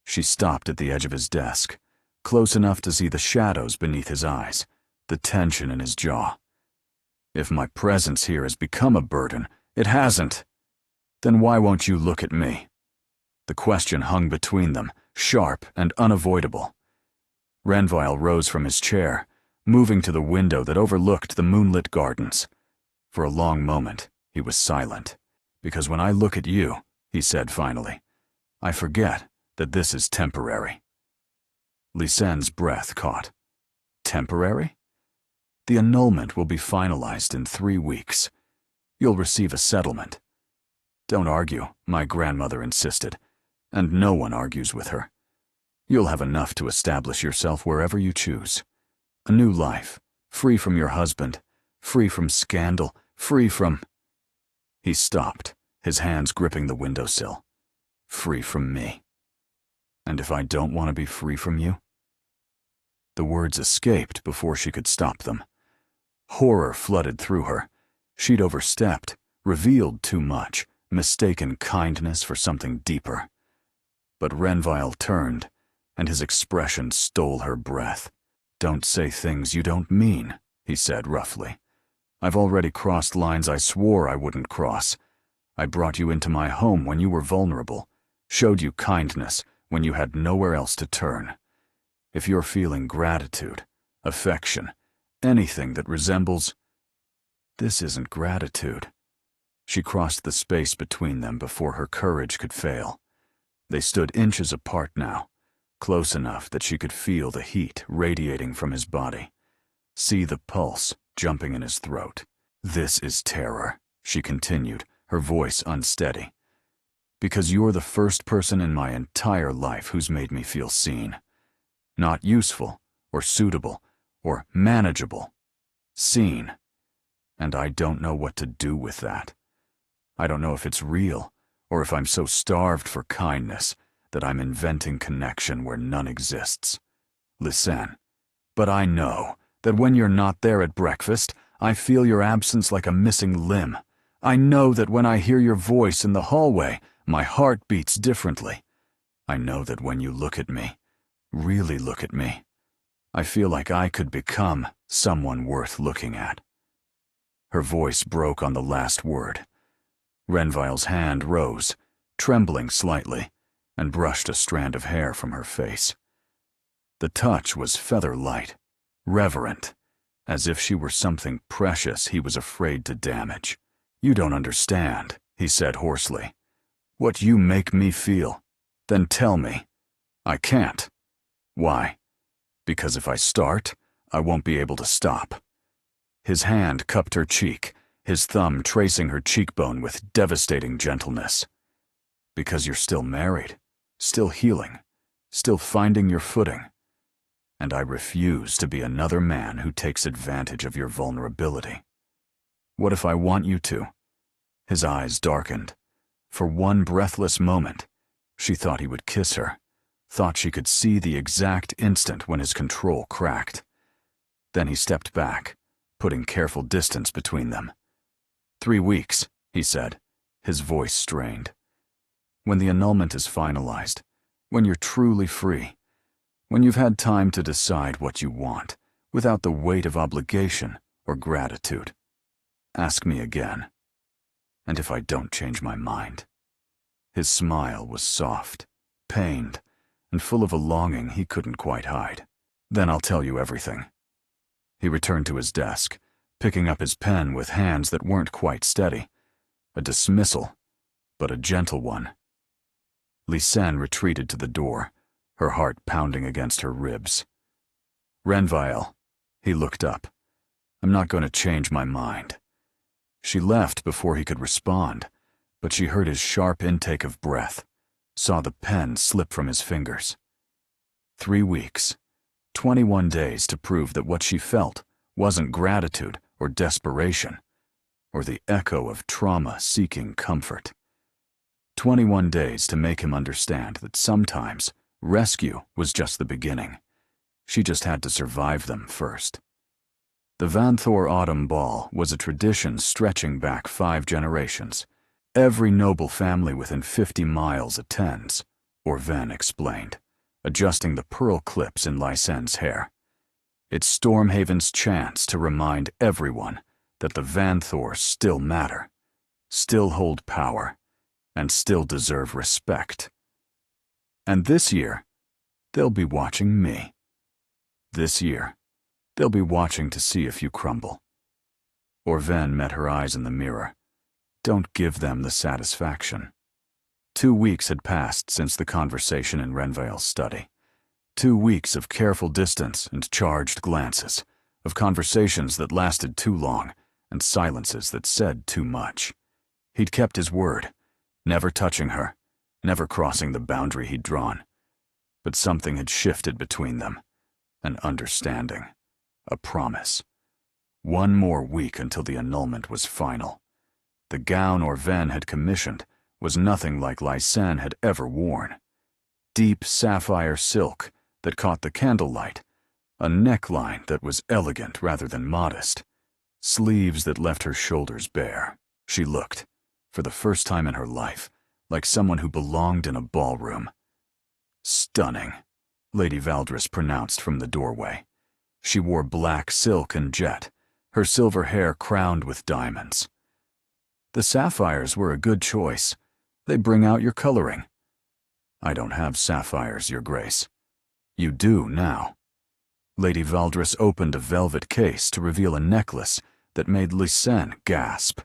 She stopped at the edge of his desk, close enough to see the shadows beneath his eyes, the tension in his jaw. "If my presence here has become a burden, it hasn't. Then why won't you look at me?" The question hung between them, sharp and unavoidable. Renville rose from his chair, moving to the window that overlooked the moonlit gardens. For a long moment, he was silent. "Because when I look at you," he said finally, "I forget that this is temporary. Lysanne's breath caught. Temporary? The annulment will be finalized in 3 weeks. You'll receive a settlement. Don't argue, my grandmother insisted, and no one argues with her. You'll have enough to establish yourself wherever you choose. A new life, free from your husband, free from scandal, free from... He stopped, his hands gripping the windowsill. Free from me. And if I don't want to be free from you? The words escaped before she could stop them. Horror flooded through her. She'd overstepped, revealed too much, mistaken kindness for something deeper. But Renville turned, and his expression stole her breath. "Don't say things you don't mean," he said roughly. "I've already crossed lines I swore I wouldn't cross. I brought you into my home when you were vulnerable, showed you kindness when you had nowhere else to turn. If you're feeling gratitude, affection, anything that resembles... This isn't gratitude." She crossed the space between them before her courage could fail. They stood inches apart now, close enough that she could feel the heat radiating from his body, see the pulse jumping in his throat. "This is terror," she continued, her voice unsteady. "Because you're the first person in my entire life who's made me feel seen. Not useful, or suitable, or manageable. Seen. And I don't know what to do with that. I don't know if it's real, or if I'm so starved for kindness that I'm inventing connection where none exists. Lysanne, but I know that when you're not there at breakfast, I feel your absence like a missing limb. I know that when I hear your voice in the hallway, my heart beats differently. I know that when you look at me, really look at me, I feel like I could become someone worth looking at." Her voice broke on the last word. Renville's hand rose, trembling slightly, and brushed a strand of hair from her face. The touch was feather-light, reverent, as if she were something precious he was afraid to damage. "You don't understand," he said hoarsely. "What you make me feel. Then tell me." "I can't." "Why?" "Because if I start, I won't be able to stop." His hand cupped her cheek, his thumb tracing her cheekbone with devastating gentleness. "Because you're still married, still healing, still finding your footing. And I refuse to be another man who takes advantage of your vulnerability. What if I want you to?" His eyes darkened. For one breathless moment, she thought he would kiss her, thought she could see the exact instant when his control cracked. Then he stepped back, putting careful distance between them. 3 weeks, he said, his voice strained. "When the annulment is finalized, when you're truly free, when you've had time to decide what you want, without the weight of obligation or gratitude, ask me again. And if I don't change my mind." His smile was soft, pained, and full of a longing he couldn't quite hide. "Then I'll tell you everything." He returned to his desk, picking up his pen with hands that weren't quite steady. A dismissal, but a gentle one. Lysanne retreated to the door, her heart pounding against her ribs. "Renville," he looked up. "I'm not going to change my mind." She left before he could respond, but she heard his sharp intake of breath, saw the pen slip from his fingers. 3 weeks, 21 days to prove that what she felt wasn't gratitude or desperation, or the echo of trauma seeking comfort. 21 days to make him understand that sometimes rescue was just the beginning. She just had to survive them first. The Vanthor Autumn Ball was a tradition stretching back 5 generations. Every noble family within 50 miles attends, Orven explained, adjusting the pearl clips in Lysanne's hair. It's Stormhaven's chance to remind everyone that the Vanthors still matter, still hold power, and still deserve respect. And this year, they'll be watching me. This year, they'll be watching to see if you crumble. Orven met her eyes in the mirror. Don't give them the satisfaction. 2 weeks had passed since the conversation in Renvale's study. 2 weeks of careful distance and charged glances, of conversations that lasted too long and silences that said too much. He'd kept his word, never touching her, never crossing the boundary he'd drawn. But something had shifted between them. An understanding. A promise. 1 more week until the annulment was final. The gown Orven had commissioned was nothing like Lysanne had ever worn. Deep sapphire silk that caught the candlelight, a neckline that was elegant rather than modest, sleeves that left her shoulders bare. She looked, for the first time in her life, like someone who belonged in a ballroom. Stunning, Lady Valdres pronounced from the doorway. She wore black silk and jet, her silver hair crowned with diamonds. The sapphires were a good choice. They bring out your coloring. I don't have sapphires, Your Grace. You do now. Lady Valdres opened a velvet case to reveal a necklace that made Lysanne gasp.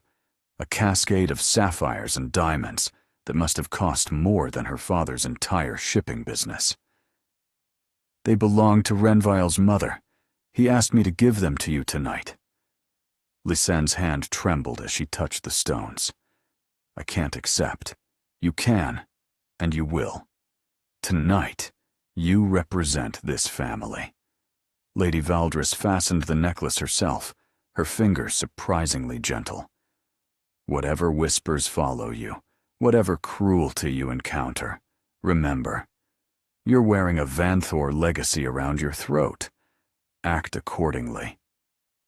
A cascade of sapphires and diamonds that must have cost more than her father's entire shipping business. They belonged to Renvale's mother. He asked me to give them to you tonight. Lysanne's hand trembled as she touched the stones. I can't accept. You can, and you will. Tonight, you represent this family. Lady Valdres fastened the necklace herself, her fingers surprisingly gentle. Whatever whispers follow you, whatever cruelty you encounter, remember, you're wearing a Vanthor legacy around your throat. Act accordingly.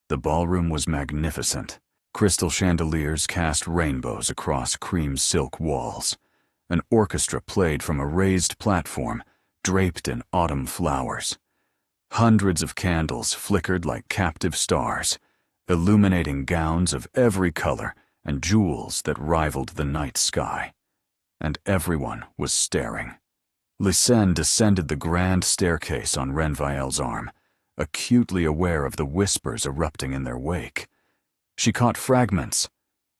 The ballroom was magnificent. Crystal chandeliers cast rainbows across cream silk walls. An orchestra played from a raised platform, draped in autumn flowers. Hundreds of candles flickered like captive stars, illuminating gowns of every color and jewels that rivaled the night sky. And everyone was staring. Lysanne descended the grand staircase on Renvale's arm, acutely aware of the whispers erupting in their wake. She caught fragments.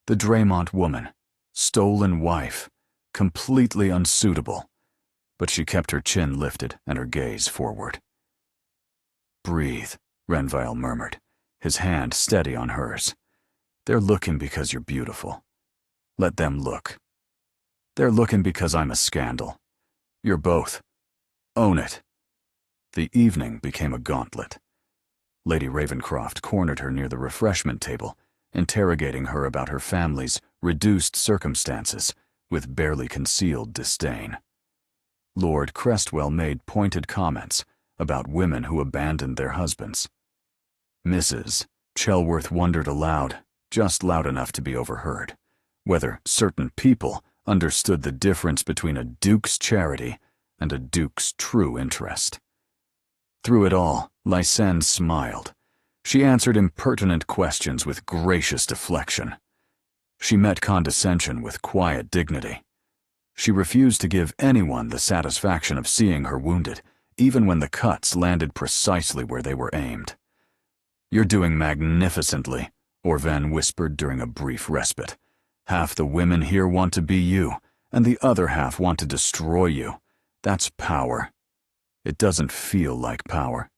The Draymont woman, stolen wife, completely unsuitable. But she kept her chin lifted and her gaze forward. Breathe, Renvale murmured, his hand steady on hers. They're looking because you're beautiful. Let them look. They're looking because I'm a scandal. You're both. Own it. The evening became a gauntlet. Lady Ravencroft cornered her near the refreshment table, interrogating her about her family's reduced circumstances with barely concealed disdain. Lord Crestwell made pointed comments about women who abandoned their husbands. Mrs. Chelworth wondered aloud, just loud enough to be overheard, whether certain people understood the difference between a duke's charity and a duke's true interest. Through it all, Lysanne smiled. She answered impertinent questions with gracious deflection. She met condescension with quiet dignity. She refused to give anyone the satisfaction of seeing her wounded, even when the cuts landed precisely where they were aimed. You're doing magnificently, Orven whispered during a brief respite. Half the women here want to be you, and the other half want to destroy you. That's power. It doesn't feel like power.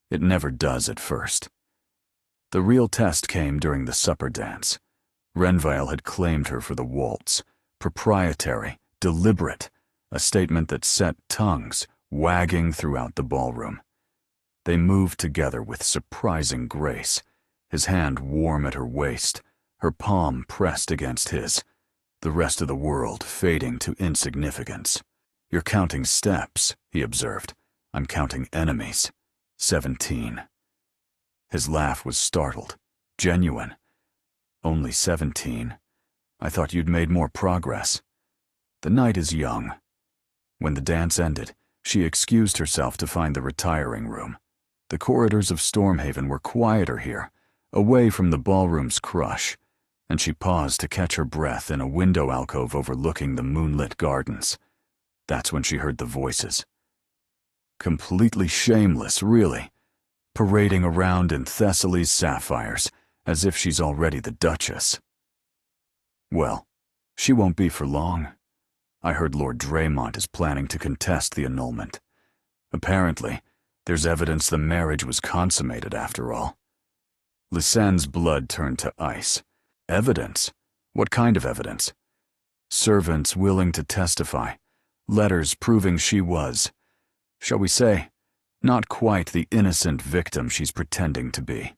It never does at first. The real test came during the supper dance. Renvale had claimed her for the waltz, proprietary, deliberate, a statement that set tongues wagging throughout the ballroom. They moved together with surprising grace, his hand warm at her waist, her palm pressed against his, the rest of the world fading to insignificance. You're counting steps, he observed. I'm counting enemies. 17. His laugh was startled, genuine. Only 17. I thought you'd made more progress. The night is young. When the dance ended, she excused herself to find the retiring room. The corridors of Stormhaven were quieter here, away from the ballroom's crush, and she paused to catch her breath in a window alcove overlooking the moonlit gardens. That's when she heard the voices. Completely shameless, really, parading around in Thessaly's sapphires, as if she's already the Duchess. Well, she won't be for long. I heard Lord Draymont is planning to contest the annulment. Apparently, there's evidence the marriage was consummated after all. Lysanne's blood turned to ice. Evidence? What kind of evidence? Servants willing to testify. Letters proving she was, shall we say, not quite the innocent victim she's pretending to be.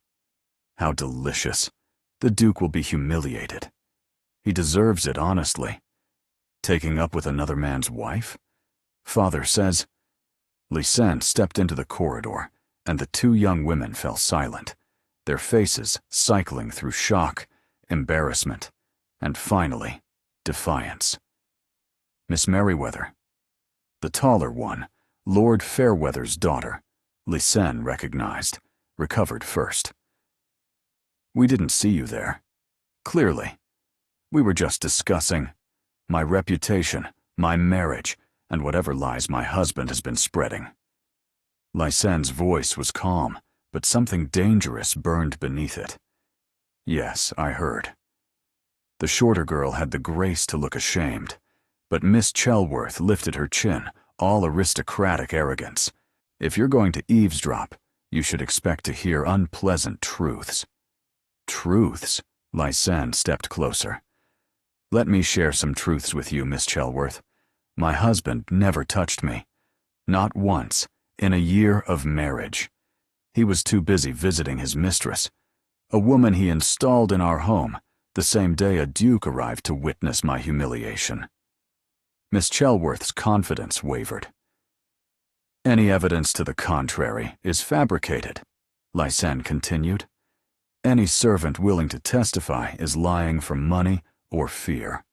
How delicious. The Duke will be humiliated. He deserves it, honestly. Taking up with another man's wife? Father says. Lysanne stepped into the corridor, and the two young women fell silent, their faces cycling through shock, embarrassment, and finally, defiance. Miss Merriweather. The taller one, Lord Fairweather's daughter, Lysanne recognized, recovered first. We didn't see you there. Clearly. We were just discussing my reputation, my marriage, and whatever lies my husband has been spreading. Lysanne's voice was calm, but something dangerous burned beneath it. Yes, I heard. The shorter girl had the grace to look ashamed, but Miss Chelworth lifted her chin, all aristocratic arrogance. If you're going to eavesdrop, you should expect to hear unpleasant truths. Truths? Lysanne stepped closer. Let me share some truths with you, Miss Chelworth. My husband never touched me. Not once, in a year of marriage. He was too busy visiting his mistress, a woman he installed in our home the same day a duke arrived to witness my humiliation. Miss Chelworth's confidence wavered. Any evidence to the contrary is fabricated, Lysanne continued. Any servant willing to testify is lying for money or fear.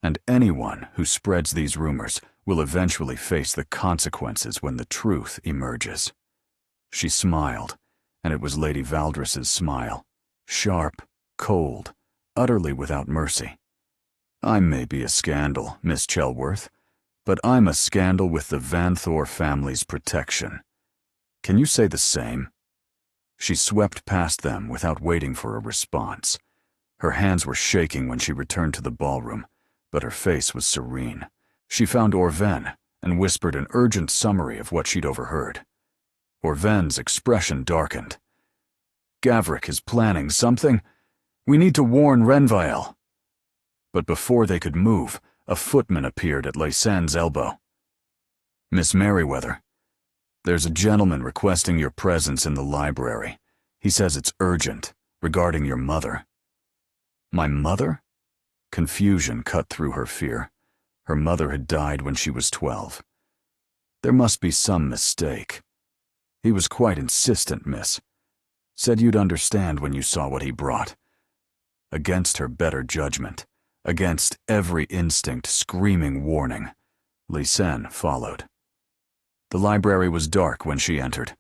And anyone who spreads these rumors will eventually face the consequences when the truth emerges. She smiled, and it was Lady Valdres's smile, sharp, cold, utterly without mercy. I may be a scandal, Miss Chelworth, but I'm a scandal with the Vanthor family's protection. Can you say the same? She swept past them without waiting for a response. Her hands were shaking when she returned to the ballroom, but her face was serene. She found Orven and whispered an urgent summary of what she'd overheard. Orven's expression darkened. Gavric is planning something. We need to warn Renville. But before they could move, a footman appeared at Lysanne's elbow. Miss Merriweather, there's a gentleman requesting your presence in the library. He says it's urgent, regarding your mother. My mother? Confusion cut through her fear. Her mother had died when she was 12. There must be some mistake. He was quite insistent, miss. Said you'd understand when you saw what he brought. Against her better judgment, against every instinct screaming warning, Lysanne followed. The library was dark when she entered,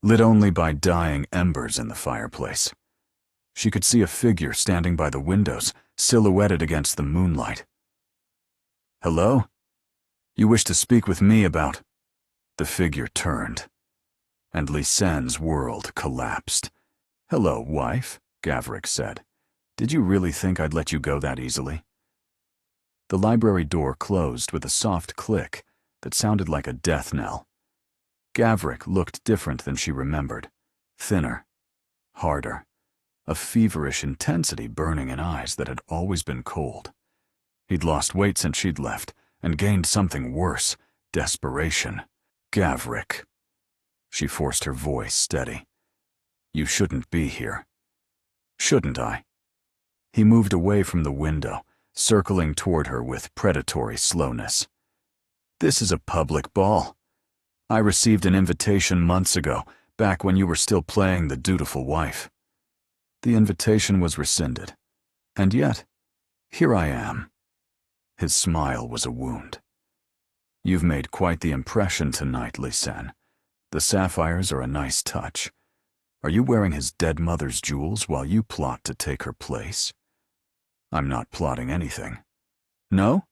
lit only by dying embers in the fireplace. She could see a figure standing by the windows, silhouetted against the moonlight. Hello? You wish to speak with me about... The figure turned, and Lysanne's world collapsed. Hello, wife, Gavric said. Did you really think I'd let you go that easily? The library door closed with a soft click that sounded like a death knell. Gavric looked different than she remembered. Thinner, harder, a feverish intensity burning in eyes that had always been cold. He'd lost weight since she'd left, and gained something worse, desperation. Gavric. She forced her voice steady. You shouldn't be here. Shouldn't I? He moved away from the window, circling toward her with predatory slowness. This is a public ball. I received an invitation months ago, back when you were still playing the dutiful wife. The invitation was rescinded, and yet, here I am. His smile was a wound. You've made quite the impression tonight, Lysanne. The sapphires are a nice touch. Are you wearing his dead mother's jewels while you plot to take her place? I'm not plotting anything. No?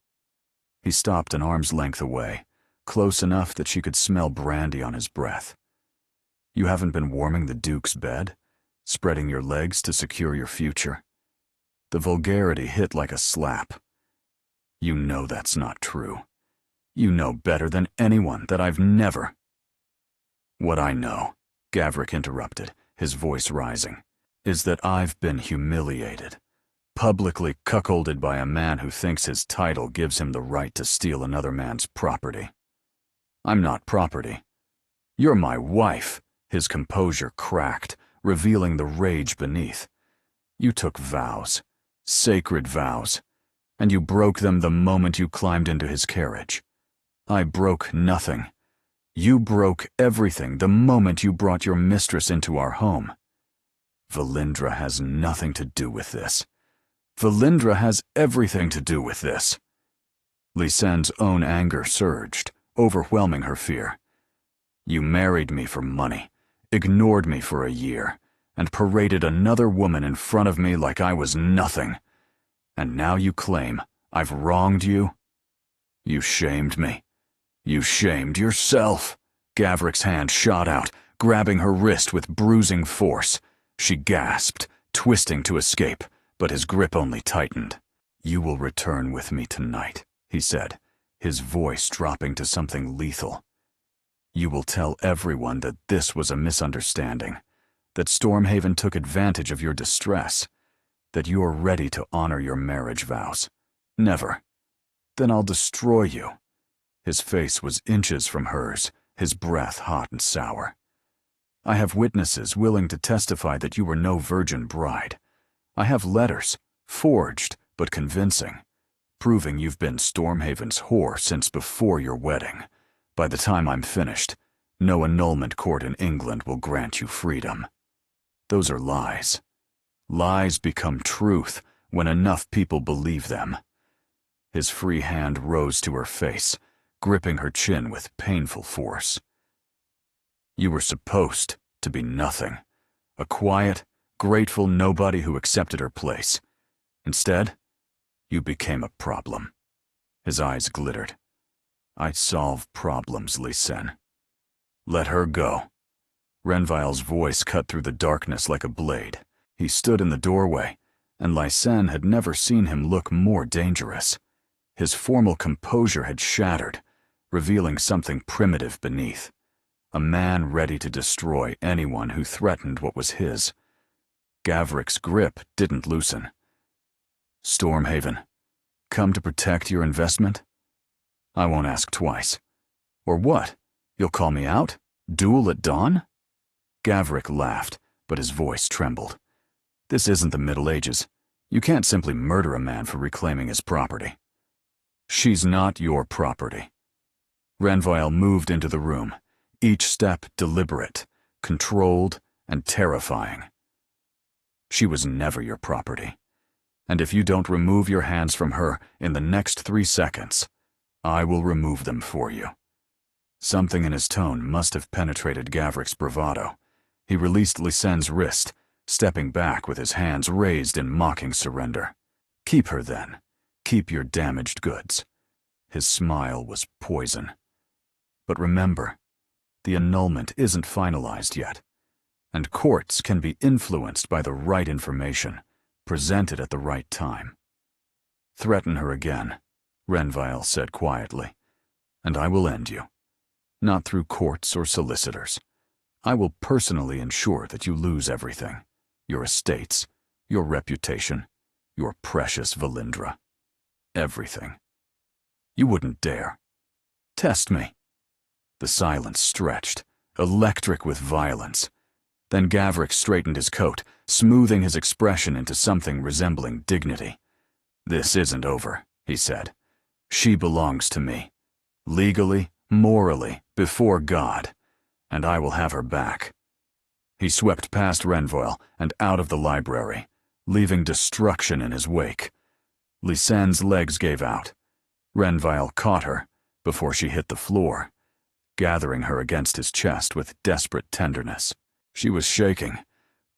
He stopped an arm's length away, close enough that she could smell brandy on his breath. You haven't been warming the Duke's bed, spreading your legs to secure your future? The vulgarity hit like a slap. You know that's not true. You know better than anyone that I've never— What I know, Gavrik interrupted, his voice rising, is that I've been humiliated, publicly cuckolded by a man who thinks his title gives him the right to steal another man's property. I'm not property. You're my wife. His composure cracked, revealing the rage beneath. You took vows, sacred vows, and you broke them the moment you climbed into his carriage. I broke nothing. You broke everything the moment you brought your mistress into our home. Valindra has nothing to do with this. Valindra has everything to do with this. Lysenne's own anger surged, overwhelming her fear. You married me for money, ignored me for a year, and paraded another woman in front of me like I was nothing. And now you claim I've wronged you? You shamed me. You shamed yourself. Gavrik's hand shot out, grabbing her wrist with bruising force. She gasped, twisting to escape, but his grip only tightened. You will return with me tonight, he said, his voice dropping to something lethal. You will tell everyone that this was a misunderstanding, that Stormhaven took advantage of your distress, that you are ready to honor your marriage vows. Never. Then I'll destroy you. His face was inches from hers, his breath hot and sour. I have witnesses willing to testify that you were no virgin bride. I have letters, forged but convincing, proving you've been Stormhaven's whore since before your wedding. By the time I'm finished, no annulment court in England will grant you freedom. Those are lies. Lies become truth when enough people believe them. His free hand rose to her face, gripping her chin with painful force. You were supposed to be nothing, a quiet, grateful nobody who accepted her place. Instead, you became a problem. His eyes glittered. I solve problems, Lysenne. Let her go. Renville's voice cut through the darkness like a blade. He stood in the doorway, and Lysenne had never seen him look more dangerous. His formal composure had shattered, revealing something primitive beneath. A man ready to destroy anyone who threatened what was his. Gavrik's grip didn't loosen. Stormhaven, come to protect your investment? I won't ask twice. Or what? You'll call me out? Duel at dawn? Gavrik laughed, but his voice trembled. This isn't the Middle Ages. You can't simply murder a man for reclaiming his property. She's not your property. Renville moved into the room, each step deliberate, controlled, and terrifying. She was never your property. And if you don't remove your hands from her in the next 3 seconds, I will remove them for you. Something in his tone must have penetrated Gavrik's bravado. He released Lysenne's wrist, stepping back with his hands raised in mocking surrender. Keep her then. Keep your damaged goods. His smile was poison. But remember, the annulment isn't finalized yet, and courts can be influenced by the right information, presented at the right time. Threaten her again, Renville said quietly, and I will end you. Not through courts or solicitors. I will personally ensure that you lose everything. Your estates, your reputation, your precious Valindra. Everything. You wouldn't dare. Test me. The silence stretched, electric with violence. Then Gavrik straightened his coat, smoothing his expression into something resembling dignity. This isn't over, he said. She belongs to me. Legally, morally, before God. And I will have her back. He swept past Renville and out of the library, leaving destruction in his wake. Lysenne's legs gave out. Renville caught her before she hit the floor, gathering her against his chest with desperate tenderness. She was shaking,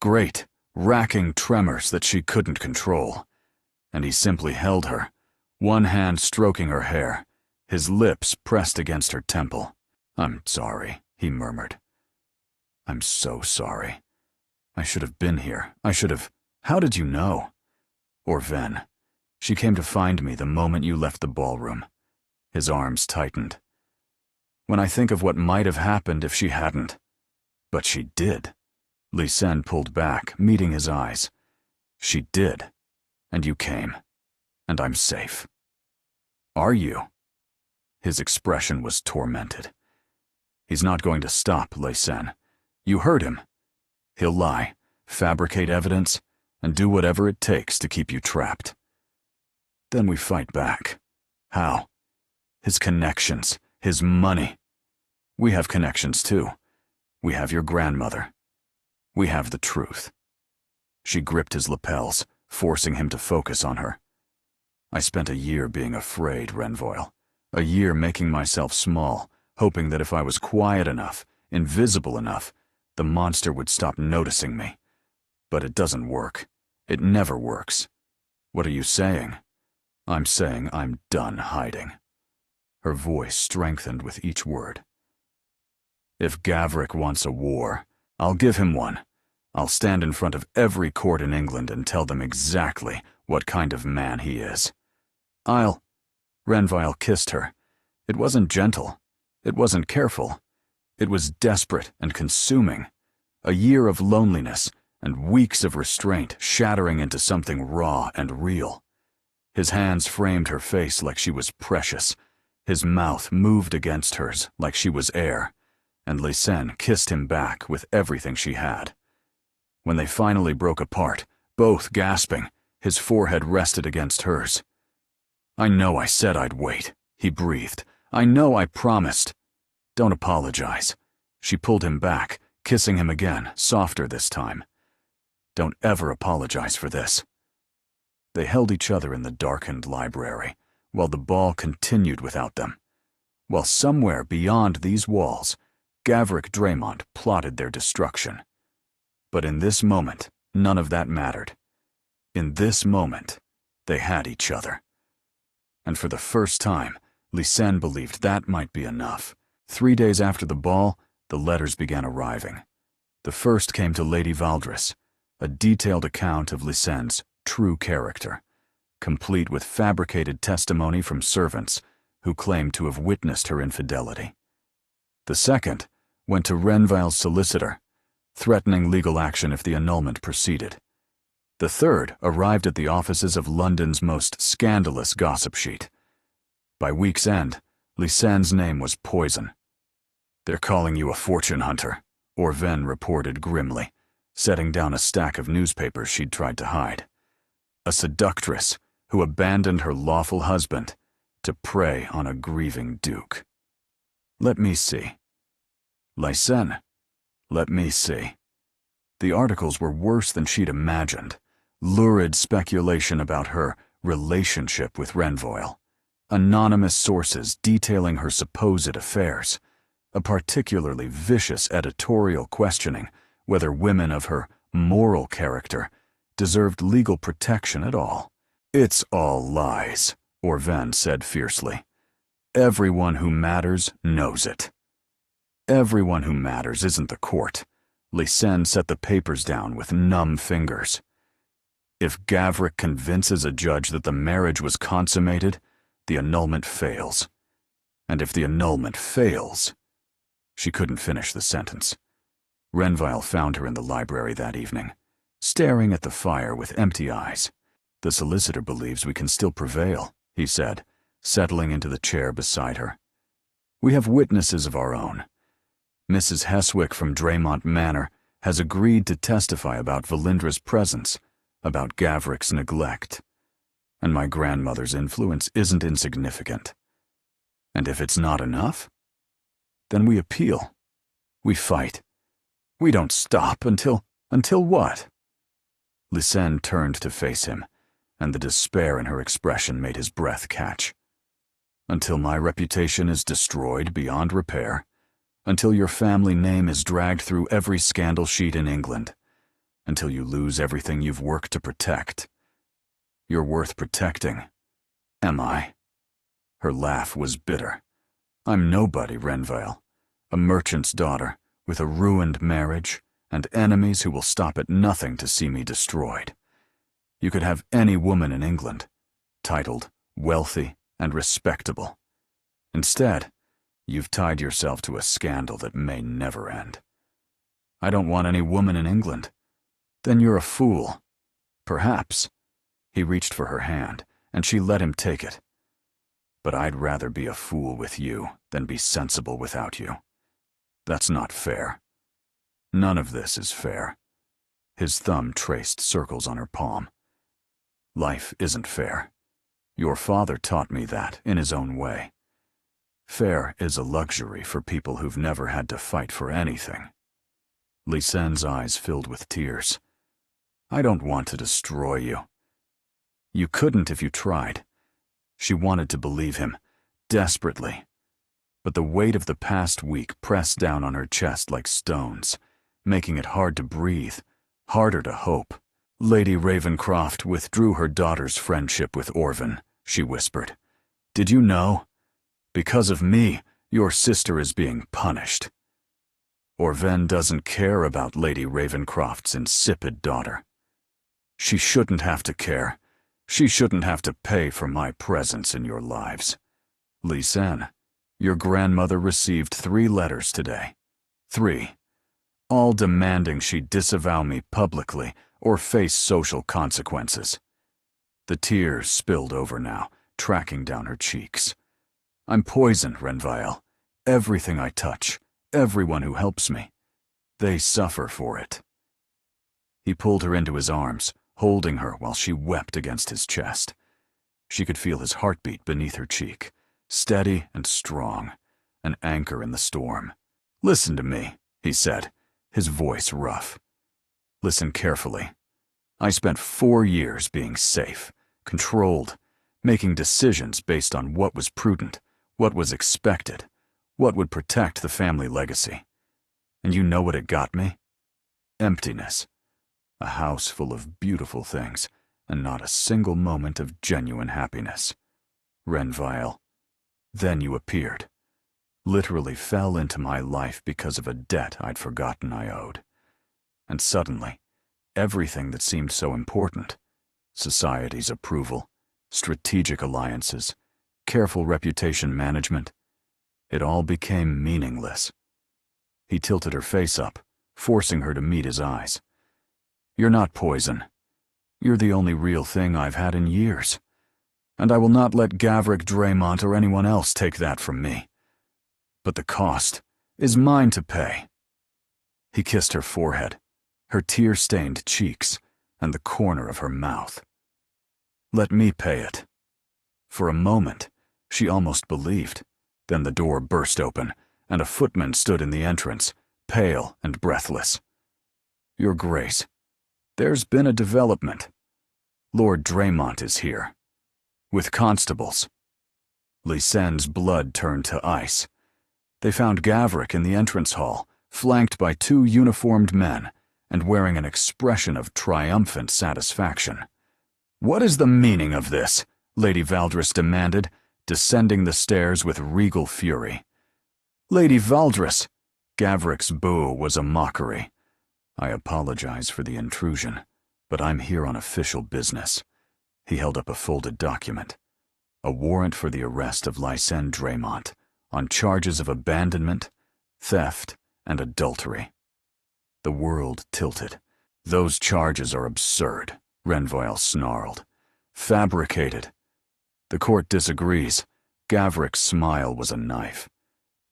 great, racking tremors that she couldn't control, and he simply held her, one hand stroking her hair, his lips pressed against her temple. I'm sorry, he murmured. I'm so sorry. I should have been here. I should have— How did you know? Or Ven. She came to find me the moment you left the ballroom. His arms tightened. When I think of what might have happened if she hadn't. But she did. Lysen pulled back, meeting his eyes. She did. And you came. And I'm safe. Are you? His expression was tormented. He's not going to stop, Lysen. You heard him. He'll lie, fabricate evidence, and do whatever it takes to keep you trapped. Then we fight back. How? His connections, his money. We have connections too. We have your grandmother. We have the truth. She gripped his lapels, forcing him to focus on her. I spent a year being afraid, Renvoil. A year making myself small, hoping that if I was quiet enough, invisible enough, the monster would stop noticing me. But it doesn't work. It never works. What are you saying? I'm saying I'm done hiding. Her voice strengthened with each word. If Gavrik wants a war, I'll give him one. I'll stand in front of every court in England and tell them exactly what kind of man he is. Renvile kissed her. It wasn't gentle. It wasn't careful. It was desperate and consuming. A year of loneliness and weeks of restraint shattering into something raw and real. His hands framed her face like she was precious. His mouth moved against hers like she was air, and Lysen kissed him back with everything she had. When they finally broke apart, both gasping, his forehead rested against hers. I know I said I'd wait, he breathed. I know I promised. Don't apologize. She pulled him back, kissing him again, softer this time. Don't ever apologize for this. They held each other in the darkened library, while the ball continued without them. While somewhere beyond these walls, Gavrik Draymont plotted their destruction. But in this moment, none of that mattered. In this moment, they had each other. And for the first time, Lysen believed that might be enough. 3 days after the ball, the letters began arriving. The first came to Lady Valdres, a detailed account of Lysen's true character, complete with fabricated testimony from servants who claimed to have witnessed her infidelity. The second went to Renvile's solicitor, threatening legal action if the annulment proceeded. The third arrived at the offices of London's most scandalous gossip sheet. By week's end, Lysen's name was poison. They're calling you a fortune hunter, Orven reported grimly, setting down a stack of newspapers she'd tried to hide. A seductress who abandoned her lawful husband to prey on a grieving duke. Let me see. Lysen, let me see. The articles were worse than she'd imagined. Lurid speculation about her relationship with Renvoil. Anonymous sources detailing her supposed affairs. A particularly vicious editorial questioning whether women of her moral character deserved legal protection at all. It's all lies, Orven said fiercely. Everyone who matters knows it. Everyone who matters isn't the court. Lysen set the papers down with numb fingers. If Gavrik convinces a judge that the marriage was consummated, the annulment fails. And if the annulment fails... She couldn't finish the sentence. Renvile found her in the library that evening, staring at the fire with empty eyes. The solicitor believes we can still prevail, he said, settling into the chair beside her. We have witnesses of our own. Mrs. Heswick from Draymont Manor has agreed to testify about Valindra's presence, about Gavrik's neglect. And my grandmother's influence isn't insignificant. And if it's not enough, then we appeal. We fight. We don't stop until what? Lysen turned to face him, and the despair in her expression made his breath catch. Until my reputation is destroyed beyond repair, until your family name is dragged through every scandal sheet in England, until you lose everything you've worked to protect. You're worth protecting. Am I? Her laugh was bitter. I'm nobody, Renvile. A merchant's daughter, with a ruined marriage, and enemies who will stop at nothing to see me destroyed. You could have any woman in England. titled, wealthy, and respectable. Instead, you've tied yourself to a scandal that may never end. I don't want any woman in England. Then you're a fool. Perhaps. He reached for her hand, and she let him take it. But I'd rather be a fool with you than be sensible without you. That's not fair. None of this is fair. His thumb traced circles on her palm. Life isn't fair. Your father taught me that in his own way. Fair is a luxury for people who've never had to fight for anything. Lysenne's eyes filled with tears. I don't want to destroy you. You couldn't if you tried. She wanted to believe him, desperately. But the weight of the past week pressed down on her chest like stones, making it hard to breathe, harder to hope. Lady Ravencroft withdrew her daughter's friendship with Orvin, she whispered. Did you know? Because of me, your sister is being punished. Orvin doesn't care about Lady Ravencroft's insipid daughter. She shouldn't have to care. She shouldn't have to pay for my presence in your lives. Lysenne, your grandmother received 3 letters today. 3. All demanding she disavow me publicly or face social consequences. The tears spilled over now, tracking down her cheeks. I'm poisoned, Renville. Everything I touch, everyone who helps me, they suffer for it. He pulled her into his arms, holding her while she wept against his chest. She could feel his heartbeat beneath her cheek, steady and strong, an anchor in the storm. Listen to me, he said, his voice rough. Listen carefully. I spent 4 years being safe, controlled, making decisions based on what was prudent, what was expected, what would protect the family legacy. And you know what it got me? Emptiness. A house full of beautiful things, and not a single moment of genuine happiness. Renville. Then you appeared. Literally fell into my life because of a debt I'd forgotten I owed. And suddenly, everything that seemed so important, society's approval, strategic alliances, careful reputation management, it all became meaningless. He tilted her face up, forcing her to meet his eyes. You're not poison. You're the only real thing I've had in years. And I will not let Gavric Draymont or anyone else take that from me. But the cost is mine to pay. He kissed her forehead, her tear-stained cheeks, and the corner of her mouth. Let me pay it. For a moment, she almost believed. Then the door burst open, and a footman stood in the entrance, pale and breathless. Your Grace, there's been a development. Lord Draymont is here. With constables. Lysenne's blood turned to ice. They found Gavric in the entrance hall, flanked by 2 uniformed men, and wearing an expression of triumphant satisfaction. What is the meaning of this? Lady Valdres demanded, descending the stairs with regal fury. Lady Valdres! Gavric's boo was a mockery. I apologize for the intrusion, but I'm here on official business. He held up a folded document. A warrant for the arrest of Lysenne Draymont on charges of abandonment, theft, and adultery. The world tilted. Those charges are absurd, Renville snarled. Fabricated. The court disagrees. Gavric's smile was a knife.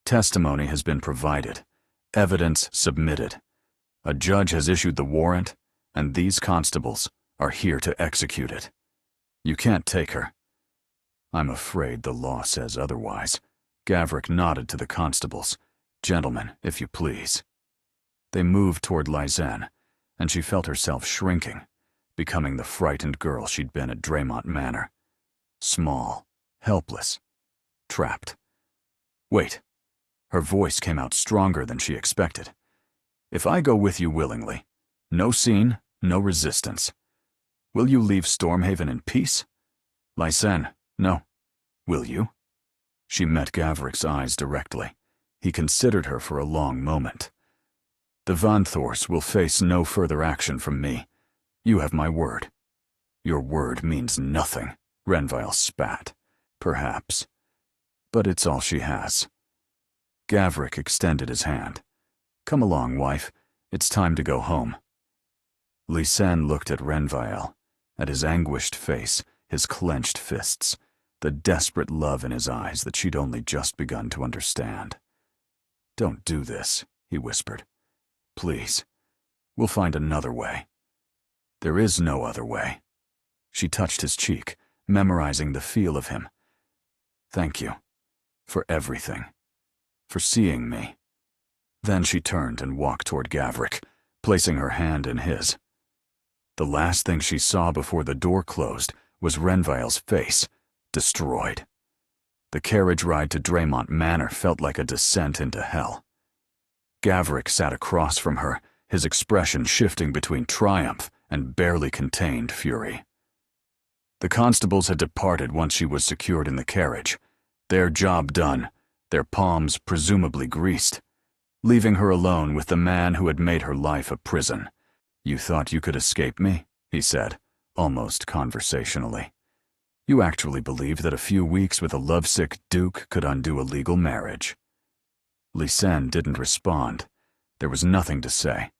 Testimony has been provided. Evidence submitted. A judge has issued the warrant, and these constables are here to execute it. You can't take her. I'm afraid the law says otherwise. Gavric nodded to the constables. Gentlemen, if you please. They moved toward Lysenne, and she felt herself shrinking, becoming the frightened girl she'd been at Draymont Manor. Small, helpless, trapped. Wait. Her voice came out stronger than she expected. If I go with you willingly, no scene, no resistance. Will you leave Stormhaven in peace? Lysenne, no. Will you? She met Gavric's eyes directly. He considered her for a long moment. The Van Thors will face no further action from me. You have my word. Your word means nothing, Renville spat. Perhaps. But it's all she has. Gavrik extended his hand. Come along, wife. It's time to go home. Lysanne looked at Renville, at his anguished face, his clenched fists, the desperate love in his eyes that she'd only just begun to understand. Don't do this, he whispered. Please. We'll find another way. There is no other way. She touched his cheek, memorizing the feel of him. Thank you. For everything. For seeing me. Then she turned and walked toward Gavrik, placing her hand in his. The last thing she saw before the door closed was Renville's face, destroyed. The carriage ride to Draymont Manor felt like a descent into hell. Gavrik sat across from her, his expression shifting between triumph and barely contained fury. The constables had departed once she was secured in the carriage, their job done, their palms presumably greased, leaving her alone with the man who had made her life a prison. You thought you could escape me, he said, almost conversationally. You actually believed that a few weeks with a lovesick duke could undo a legal marriage. Lysanne didn't respond. There was nothing to say.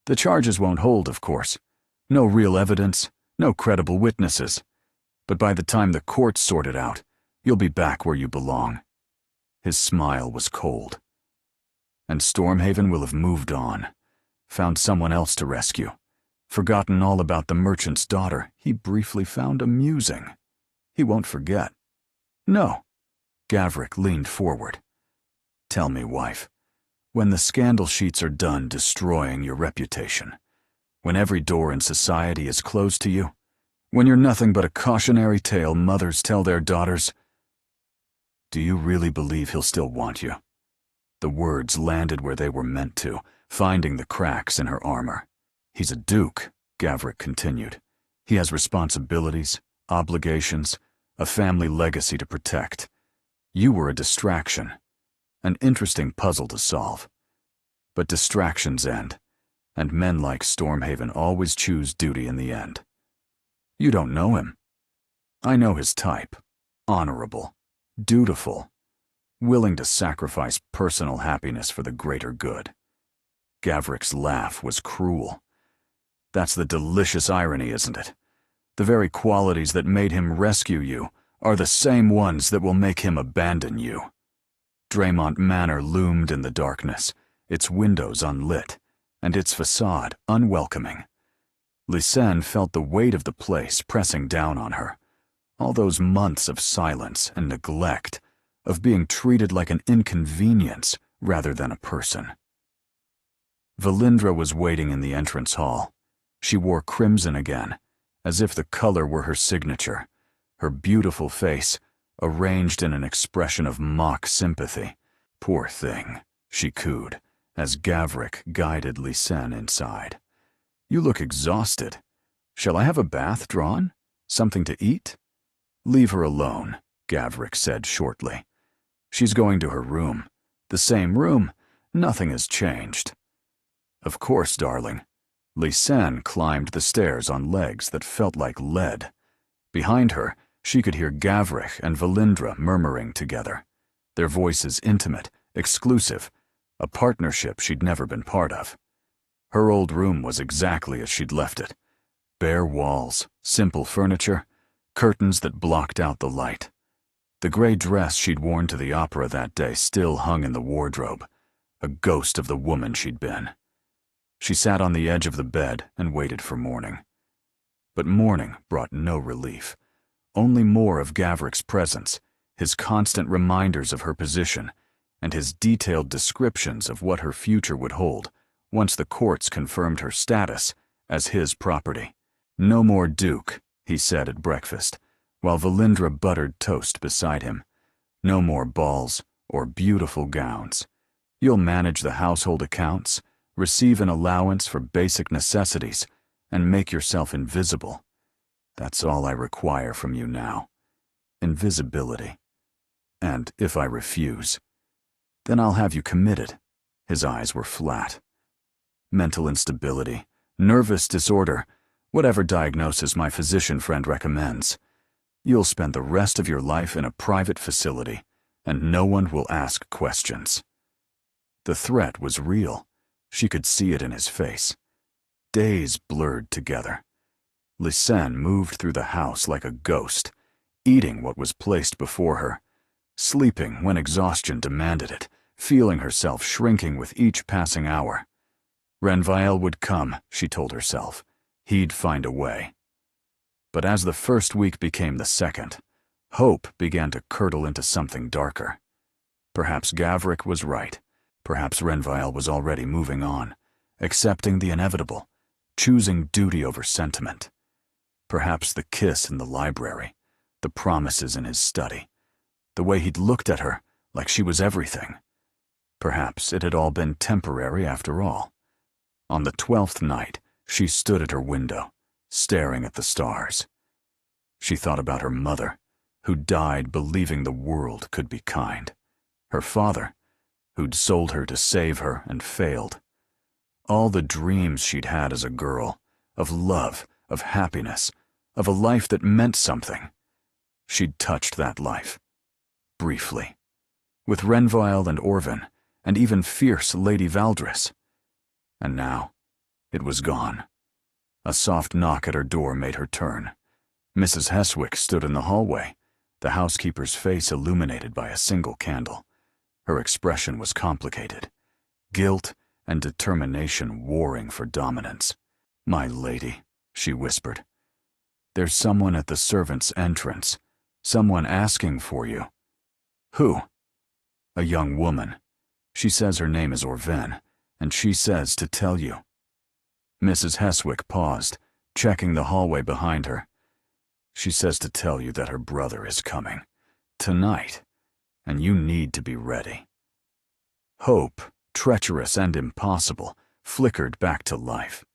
The charges won't hold, of course. No real evidence, no credible witnesses. But by the time the courts sort it out, you'll be back where you belong. His smile was cold. And Stormhaven will have moved on, found someone else to rescue, forgotten all about the merchant's daughter he briefly found amusing. He won't forget. No. Gavrik leaned forward. Tell me, wife, when the scandal sheets are done destroying your reputation, when every door in society is closed to you, when you're nothing but a cautionary tale mothers tell their daughters, do you really believe he'll still want you? The words landed where they were meant to, finding the cracks in her armor. He's a duke, Gavrik continued. He has responsibilities, obligations, a family legacy to protect. You were a distraction, an interesting puzzle to solve. But distractions end, and men like Stormhaven always choose duty in the end. You don't know him. I know his type. Honorable, dutiful, willing to sacrifice personal happiness for the greater good. Gavrik's laugh was cruel. That's the delicious irony, isn't it? The very qualities that made him rescue you are the same ones that will make him abandon you. Draymont Manor loomed in the darkness, its windows unlit, and its facade unwelcoming. Lysanne felt the weight of the place pressing down on her. All those months of silence and neglect, of being treated like an inconvenience rather than a person. Valindra was waiting in the entrance hall. She wore crimson again, as if the color were her signature, her beautiful face arranged in an expression of mock sympathy. Poor thing, she cooed, as Gavrik guided Lysanne inside. You look exhausted. Shall I have a bath drawn? Something to eat? Leave her alone, Gavrik said shortly. She's going to her room. The same room. Nothing has changed. Of course, darling. Lysanne climbed the stairs on legs that felt like lead. Behind her, she could hear Gavrik and Valindra murmuring together, their voices intimate, exclusive, a partnership she'd never been part of. Her old room was exactly as she'd left it. Bare walls, simple furniture, curtains that blocked out the light. The gray dress she'd worn to the opera that day still hung in the wardrobe, a ghost of the woman she'd been. She sat on the edge of the bed and waited for morning. But morning brought no relief. Only more of Gavrik's presence, his constant reminders of her position, and his detailed descriptions of what her future would hold once the courts confirmed her status as his property. No more Duke, he said at breakfast, while Valindra buttered toast beside him. No more balls or beautiful gowns. You'll manage the household accounts, receive an allowance for basic necessities, and make yourself invisible. That's all I require from you now. Invisibility. And if I refuse, then I'll have you committed. His eyes were flat. Mental instability, nervous disorder, whatever diagnosis my physician friend recommends. You'll spend the rest of your life in a private facility, and no one will ask questions. The threat was real. She could see it in his face. Days blurred together. Lysanne moved through the house like a ghost, eating what was placed before her, sleeping when exhaustion demanded it, feeling herself shrinking with each passing hour. Renville would come, she told herself. He'd find a way. But as the first week became the second, hope began to curdle into something darker. Perhaps Gavrik was right. Perhaps Renville was already moving on, accepting the inevitable, choosing duty over sentiment. Perhaps the kiss in the library, the promises in his study, the way he'd looked at her like she was everything. Perhaps it had all been temporary after all. On the 12th night, she stood at her window, staring at the stars. She thought about her mother, who died believing the world could be kind. Her father, who'd sold her to save her and failed. All the dreams she'd had as a girl, of love, of happiness, of a life that meant something. She'd touched that life. Briefly. With Renville and Orvin, and even fierce Lady Valdris. And now, it was gone. A soft knock at her door made her turn. Mrs. Heswick stood in the hallway, the housekeeper's face illuminated by a single candle. Her expression was complicated. Guilt and determination warring for dominance. "My lady," she whispered. "There's someone at the servants' entrance. Someone asking for you." "Who?" "A young woman. She says her name is Orven, and she says to tell you." Mrs. Heswick paused, checking the hallway behind her. "She says to tell you that her brother is coming. Tonight. And you need to be ready." Hope, treacherous and impossible, flickered back to life.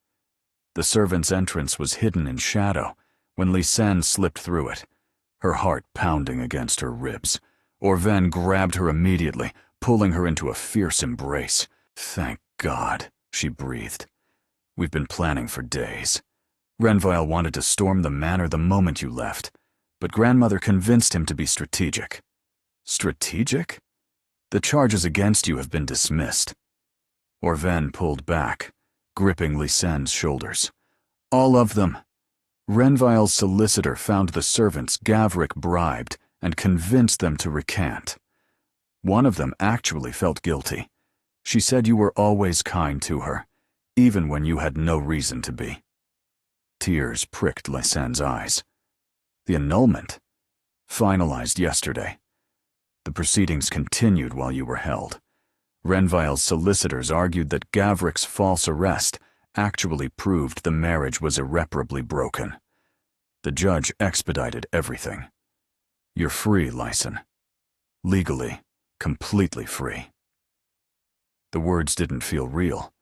The servants' entrance was hidden in shadow when Lysanne slipped through it, her heart pounding against her ribs. Orven grabbed her immediately, pulling her into a fierce embrace. "Thank God," she breathed. "We've been planning for days. Renville wanted to storm the manor the moment you left, but Grandmother convinced him to be strategic." "Strategic? The charges against you have been dismissed." Orven pulled back, gripping Lysanne's shoulders. "All of them. Renville's solicitor found the servants Gavrik bribed and convinced them to recant. One of them actually felt guilty. She said you were always kind to her, even when you had no reason to be." Tears pricked Lysanne's eyes. "The annulment? Finalized yesterday. The proceedings continued while you were held. Renville's solicitors argued that Gavrik's false arrest actually proved the marriage was irreparably broken. The judge expedited everything. You're free, Lysanne. Legally, completely free." The words didn't feel real.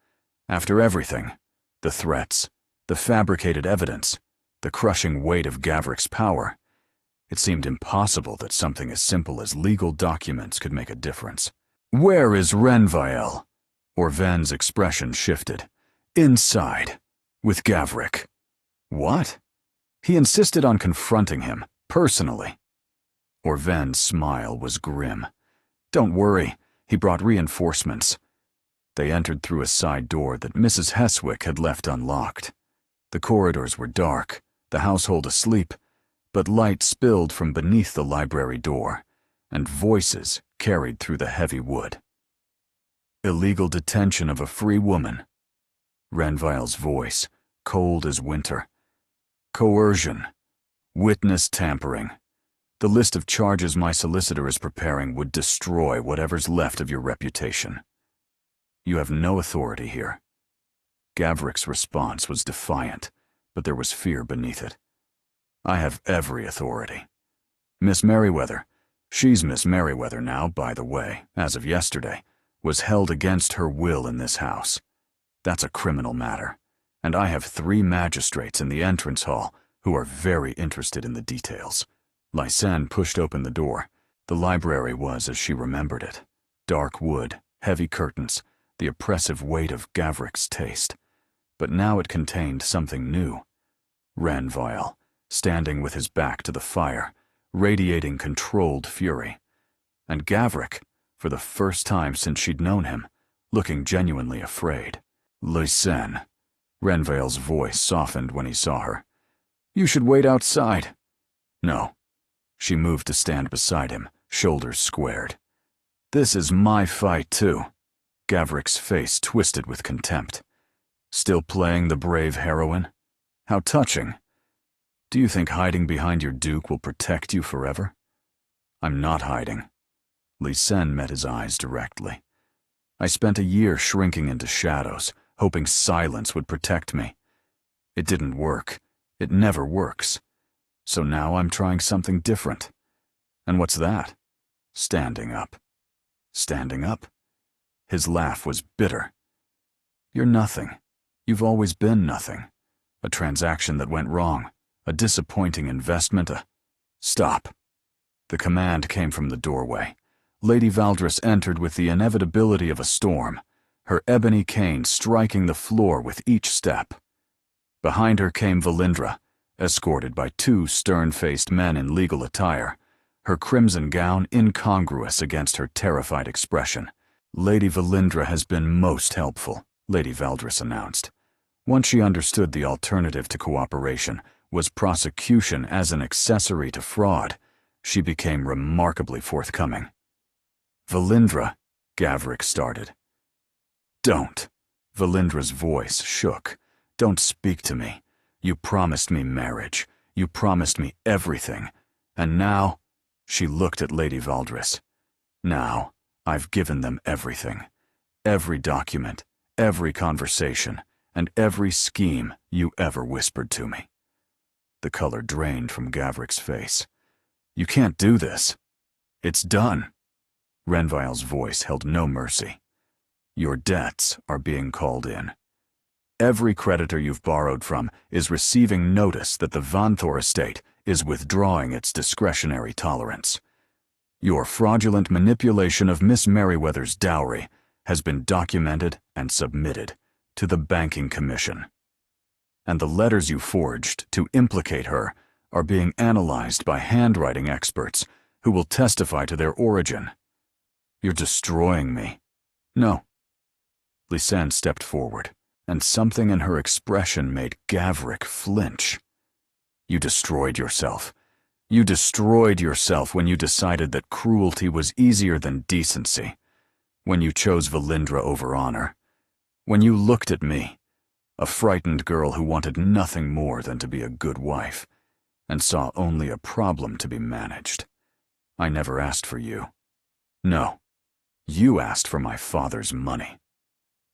After everything, the threats, the fabricated evidence, the crushing weight of Gavrik's power, it seemed impossible that something as simple as legal documents could make a difference. "Where is Renville?" Orven's expression shifted. "Inside, with Gavrik." "What?" "He insisted on confronting him, personally." Orven's smile was grim. "Don't worry, he brought reinforcements." They entered through a side door that Mrs. Heswick had left unlocked. The corridors were dark, the household asleep, but light spilled from beneath the library door, and voices carried through the heavy wood. "Illegal detention of a free woman." Renville's voice, cold as winter. "Coercion. Witness tampering. The list of charges my solicitor is preparing would destroy whatever's left of your reputation. You have no authority here." Gavrik's response was defiant, but there was fear beneath it. "I have every authority. Miss Merriweather, she's Miss Merriweather now, by the way, as of yesterday, was held against her will in this house. That's a criminal matter, and I have 3 magistrates in the entrance hall who are very interested in the details." Lysanne pushed open the door. The library was as she remembered it. Dark wood, heavy curtains, the oppressive weight of Gavrik's taste. But now it contained something new. Renville, standing with his back to the fire, radiating controlled fury. And Gavrik, for the first time since she'd known him, looking genuinely afraid. "Listen." Renvale's voice softened when he saw her. "You should wait outside." "No." She moved to stand beside him, shoulders squared. "This is my fight, too." Gavrik's face twisted with contempt. "Still playing the brave heroine? How touching. Do you think hiding behind your duke will protect you forever?" "I'm not hiding." Lysen met his eyes directly. "I spent a year shrinking into shadows, hoping silence would protect me. It didn't work. It never works. So now I'm trying something different. And what's that? Standing up." "Standing up?" His laugh was bitter. "You're nothing. You've always been nothing. A transaction that went wrong. A disappointing investment. Stop." The command came from the doorway. Lady Valdres entered with the inevitability of a storm, her ebony cane striking the floor with each step. Behind her came Valindra, escorted by two stern-faced men in legal attire, her crimson gown incongruous against her terrified expression. "Lady Valindra has been most helpful," Lady Valdres announced. Once she understood the alternative to cooperation was prosecution as an accessory to fraud, she became remarkably forthcoming. "Valindra," Gavrik started. "Don't." Valindra's voice shook. "Don't speak to me. You promised me marriage. You promised me everything. And now," she looked at Lady Valdres, "now I've given them everything. Every document, every conversation, and every scheme you ever whispered to me." The color drained from Gavrik's face. "You can't do this. It's done." Renvale's voice held no mercy. "Your debts are being called in. Every creditor you've borrowed from is receiving notice that the Vanthor estate is withdrawing its discretionary tolerance. Your fraudulent manipulation of Miss Merriweather's dowry has been documented and submitted to the Banking Commission. And the letters you forged to implicate her are being analyzed by handwriting experts who will testify to their origin. You're destroying me." "No." Lysen stepped forward, and something in her expression made Gavrik flinch. "You destroyed yourself. You destroyed yourself when you decided that cruelty was easier than decency, when you chose Valindra over honor, when you looked at me, a frightened girl who wanted nothing more than to be a good wife, and saw only a problem to be managed. I never asked for you. No, you asked for my father's money."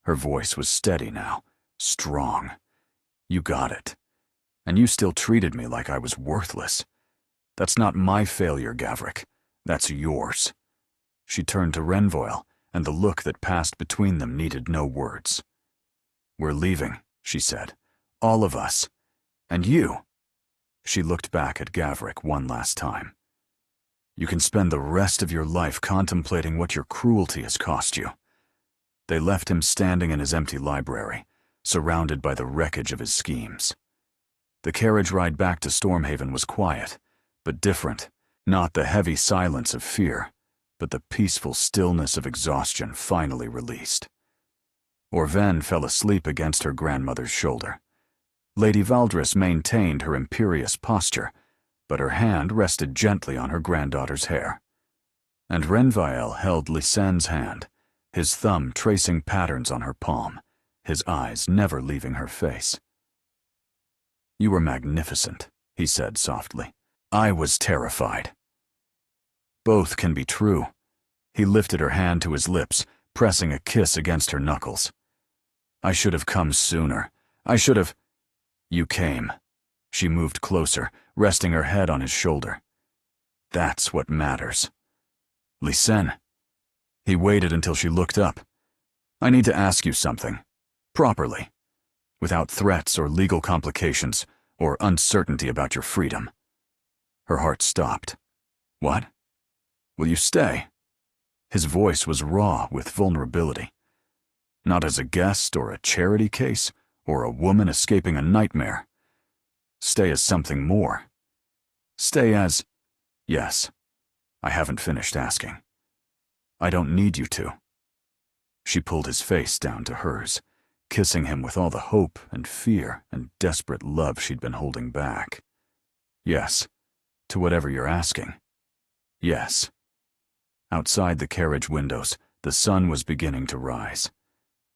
Her voice was steady now, strong. "You got it. And you still treated me like I was worthless. That's not my failure, Gavrik. That's yours." She turned to Renvoil, and the look that passed between them needed no words. "We're leaving," she said. "All of us. And you." She looked back at Gavrik one last time. "You can spend the rest of your life contemplating what your cruelty has cost you." They left him standing in his empty library, surrounded by the wreckage of his schemes. The carriage ride back to Stormhaven was quiet, but different. Not the heavy silence of fear, but the peaceful stillness of exhaustion finally released. Orven fell asleep against her grandmother's shoulder. Lady Valdres maintained her imperious posture, but her hand rested gently on her granddaughter's hair. And Renvael held Lysen's hand, his thumb tracing patterns on her palm, his eyes never leaving her face. "You were magnificent," he said softly. "I was terrified." "Both can be true." He lifted her hand to his lips, pressing a kiss against her knuckles. "I should have come sooner. I should have—" "You came." She moved closer, resting her head on his shoulder. "That's what matters." "Lysen." He waited until she looked up. "I need to ask you something. Properly. Without threats or legal complications, or uncertainty about your freedom." Her heart stopped. "What? Will you stay?" His voice was raw with vulnerability. "Not as a guest or a charity case, or a woman escaping a nightmare. Stay as something more." Stay as... Yes. I haven't finished asking. I don't need you to. She pulled his face down to hers, kissing him with all the hope and fear and desperate love she'd been holding back. Yes, to whatever you're asking. Yes. Outside the carriage windows, the sun was beginning to rise.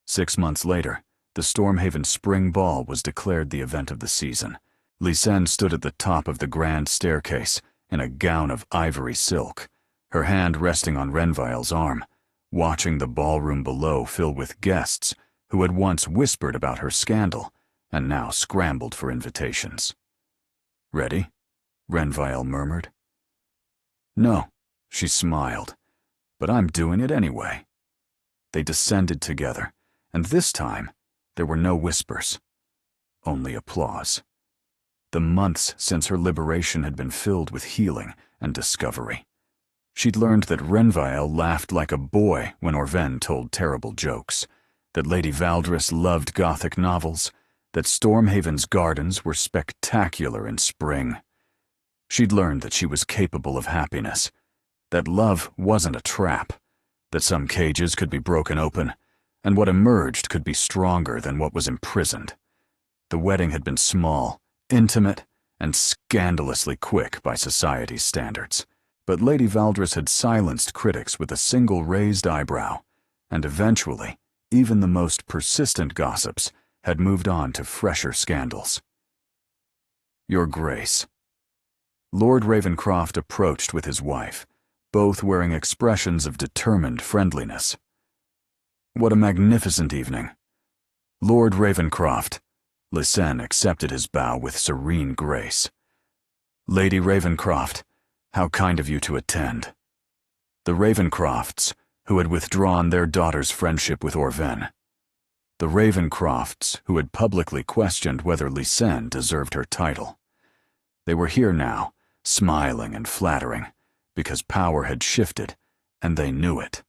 6 months later, the Stormhaven Spring Ball was declared the event of the season. Lysanne stood at the top of the grand staircase in a gown of ivory silk, her hand resting on Renville's arm, watching the ballroom below fill with guests who had once whispered about her scandal and now scrambled for invitations. "Ready?" Renville murmured. "No," she smiled, "but I'm doing it anyway." They descended together, and this time there were no whispers, only applause. The months since her liberation had been filled with healing and discovery. She'd learned that Renville laughed like a boy when Orven told terrible jokes, that Lady Valdres loved Gothic novels, that Stormhaven's gardens were spectacular in spring. She'd learned that she was capable of happiness, that love wasn't a trap, that some cages could be broken open, and what emerged could be stronger than what was imprisoned. The wedding had been small, intimate, and scandalously quick by society's standards. But Lady Valdres had silenced critics with a single raised eyebrow, and eventually, even the most persistent gossips had moved on to fresher scandals. "Your Grace." Lord Ravencroft approached with his wife, both wearing expressions of determined friendliness. "What a magnificent evening." "Lord Ravencroft." Lysanne accepted his bow with serene grace. "Lady Ravencroft, how kind of you to attend." The Ravencrofts, who had withdrawn their daughter's friendship with Orven. The Ravencrofts, who had publicly questioned whether Lysanne deserved her title. They were here now, smiling and flattering, because power had shifted, and they knew it.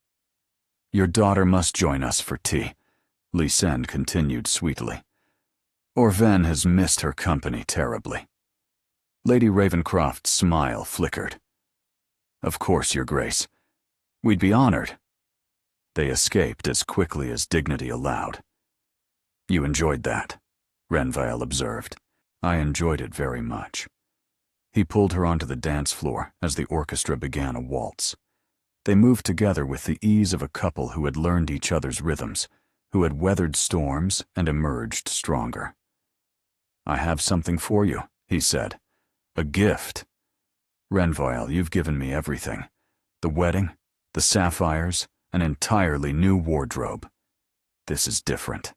"Your daughter must join us for tea," Lysanne continued sweetly. "Orven has missed her company terribly." Lady Ravencroft's smile flickered. "Of course, Your Grace. We'd be honored." They escaped as quickly as dignity allowed. "You enjoyed that," Renville observed. "I enjoyed it very much." He pulled her onto the dance floor as the orchestra began a waltz. They moved together with the ease of a couple who had learned each other's rhythms, who had weathered storms and emerged stronger. "I have something for you," he said. "A gift. Renville, you've given me everything. The wedding, the sapphires, an entirely new wardrobe. This is different."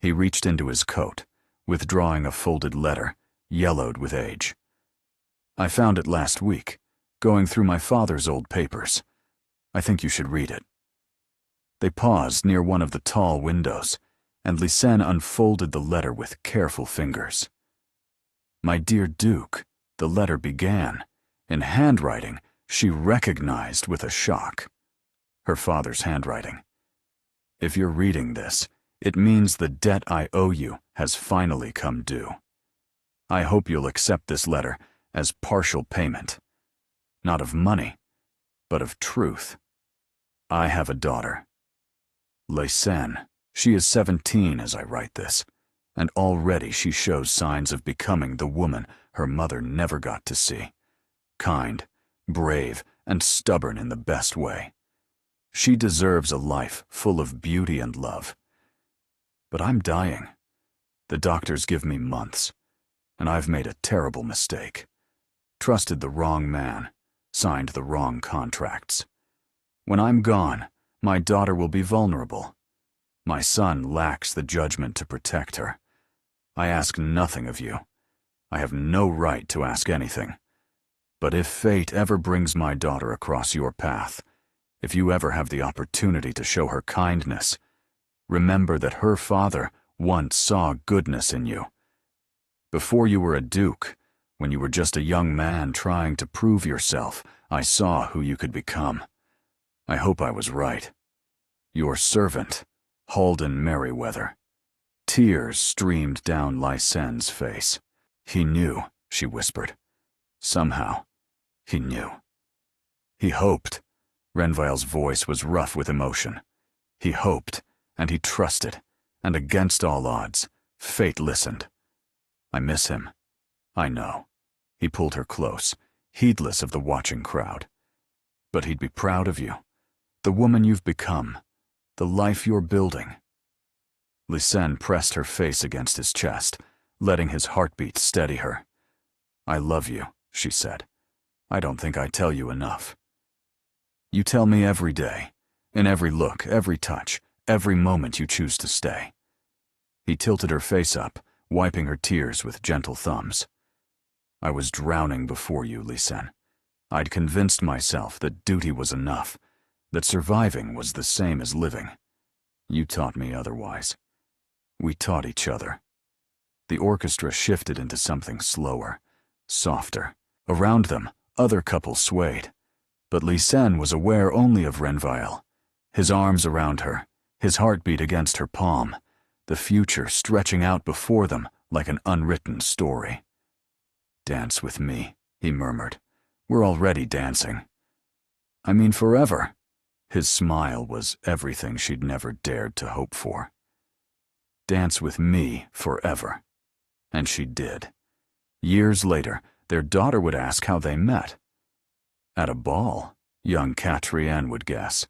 He reached into his coat, withdrawing a folded letter, yellowed with age. "I found it last week, going through my father's old papers. I think you should read it." They paused near one of the tall windows, and Lysanne unfolded the letter with careful fingers. "My dear Duke," the letter began, in handwriting she recognized with a shock. Her father's handwriting. "If you're reading this, it means the debt I owe you has finally come due. I hope you'll accept this letter as partial payment. Not of money, but of truth. I have a daughter. Lysanne. She is 17 as I write this, and already she shows signs of becoming the woman her mother never got to see. Kind, brave, and stubborn in the best way. She deserves a life full of beauty and love. But I'm dying. The doctors give me months, and I've made a terrible mistake. Trusted the wrong man, signed the wrong contracts. When I'm gone, my daughter will be vulnerable. My son lacks the judgment to protect her. I ask nothing of you. I have no right to ask anything. But if fate ever brings my daughter across your path, if you ever have the opportunity to show her kindness, remember that her father once saw goodness in you. Before you were a duke, when you were just a young man trying to prove yourself, I saw who you could become. I hope I was right. Your servant, Halden Merriweather." Tears streamed down Lysanne's face. "He knew," she whispered. Somehow, he knew. He hoped. Renville's voice was rough with emotion. He hoped, and he trusted, and against all odds, fate listened. I miss him. I know. He pulled her close, heedless of the watching crowd. But he'd be proud of you. The woman you've become. The life you're building. Lysen pressed her face against his chest, letting his heartbeat steady her. I love you, she said. I don't think I tell you enough. You tell me every day, in every look, every touch, every moment you choose to stay. He tilted her face up, wiping her tears with gentle thumbs. I was drowning before you, Lysen. I'd convinced myself that duty was enough, that surviving was the same as living. You taught me otherwise. We taught each other. The orchestra shifted into something slower, softer. Around them, other couples swayed. But Lysen was aware only of Renville, his arms around her, his heartbeat against her palm, the future stretching out before them like an unwritten story. Dance with me, he murmured. We're already dancing. I mean forever. His smile was everything she'd never dared to hope for. Dance with me forever. And she did. Years later, their daughter would ask how they met. At a ball, young Catriane would guess,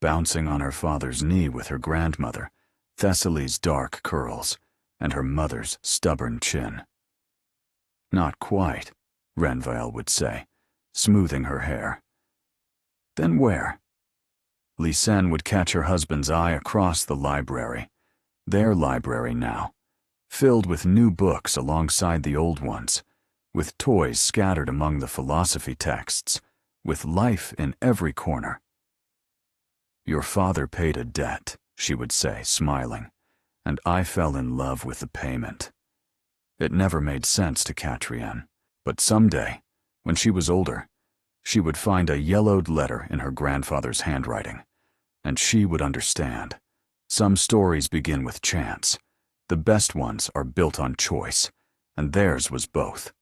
bouncing on her father's knee with her grandmother, Thessaly's dark curls, and her mother's stubborn chin. Not quite, Renville would say, smoothing her hair. Then where? Lysen would catch her husband's eye across the library, their library now, filled with new books alongside the old ones, with toys scattered among the philosophy texts, with life in every corner. Your father paid a debt, she would say, smiling, and I fell in love with the payment. It never made sense to Catriane, but someday, when she was older, she would find a yellowed letter in her grandfather's handwriting, and she would understand. Some stories begin with chance. The best ones are built on choice, and theirs was both.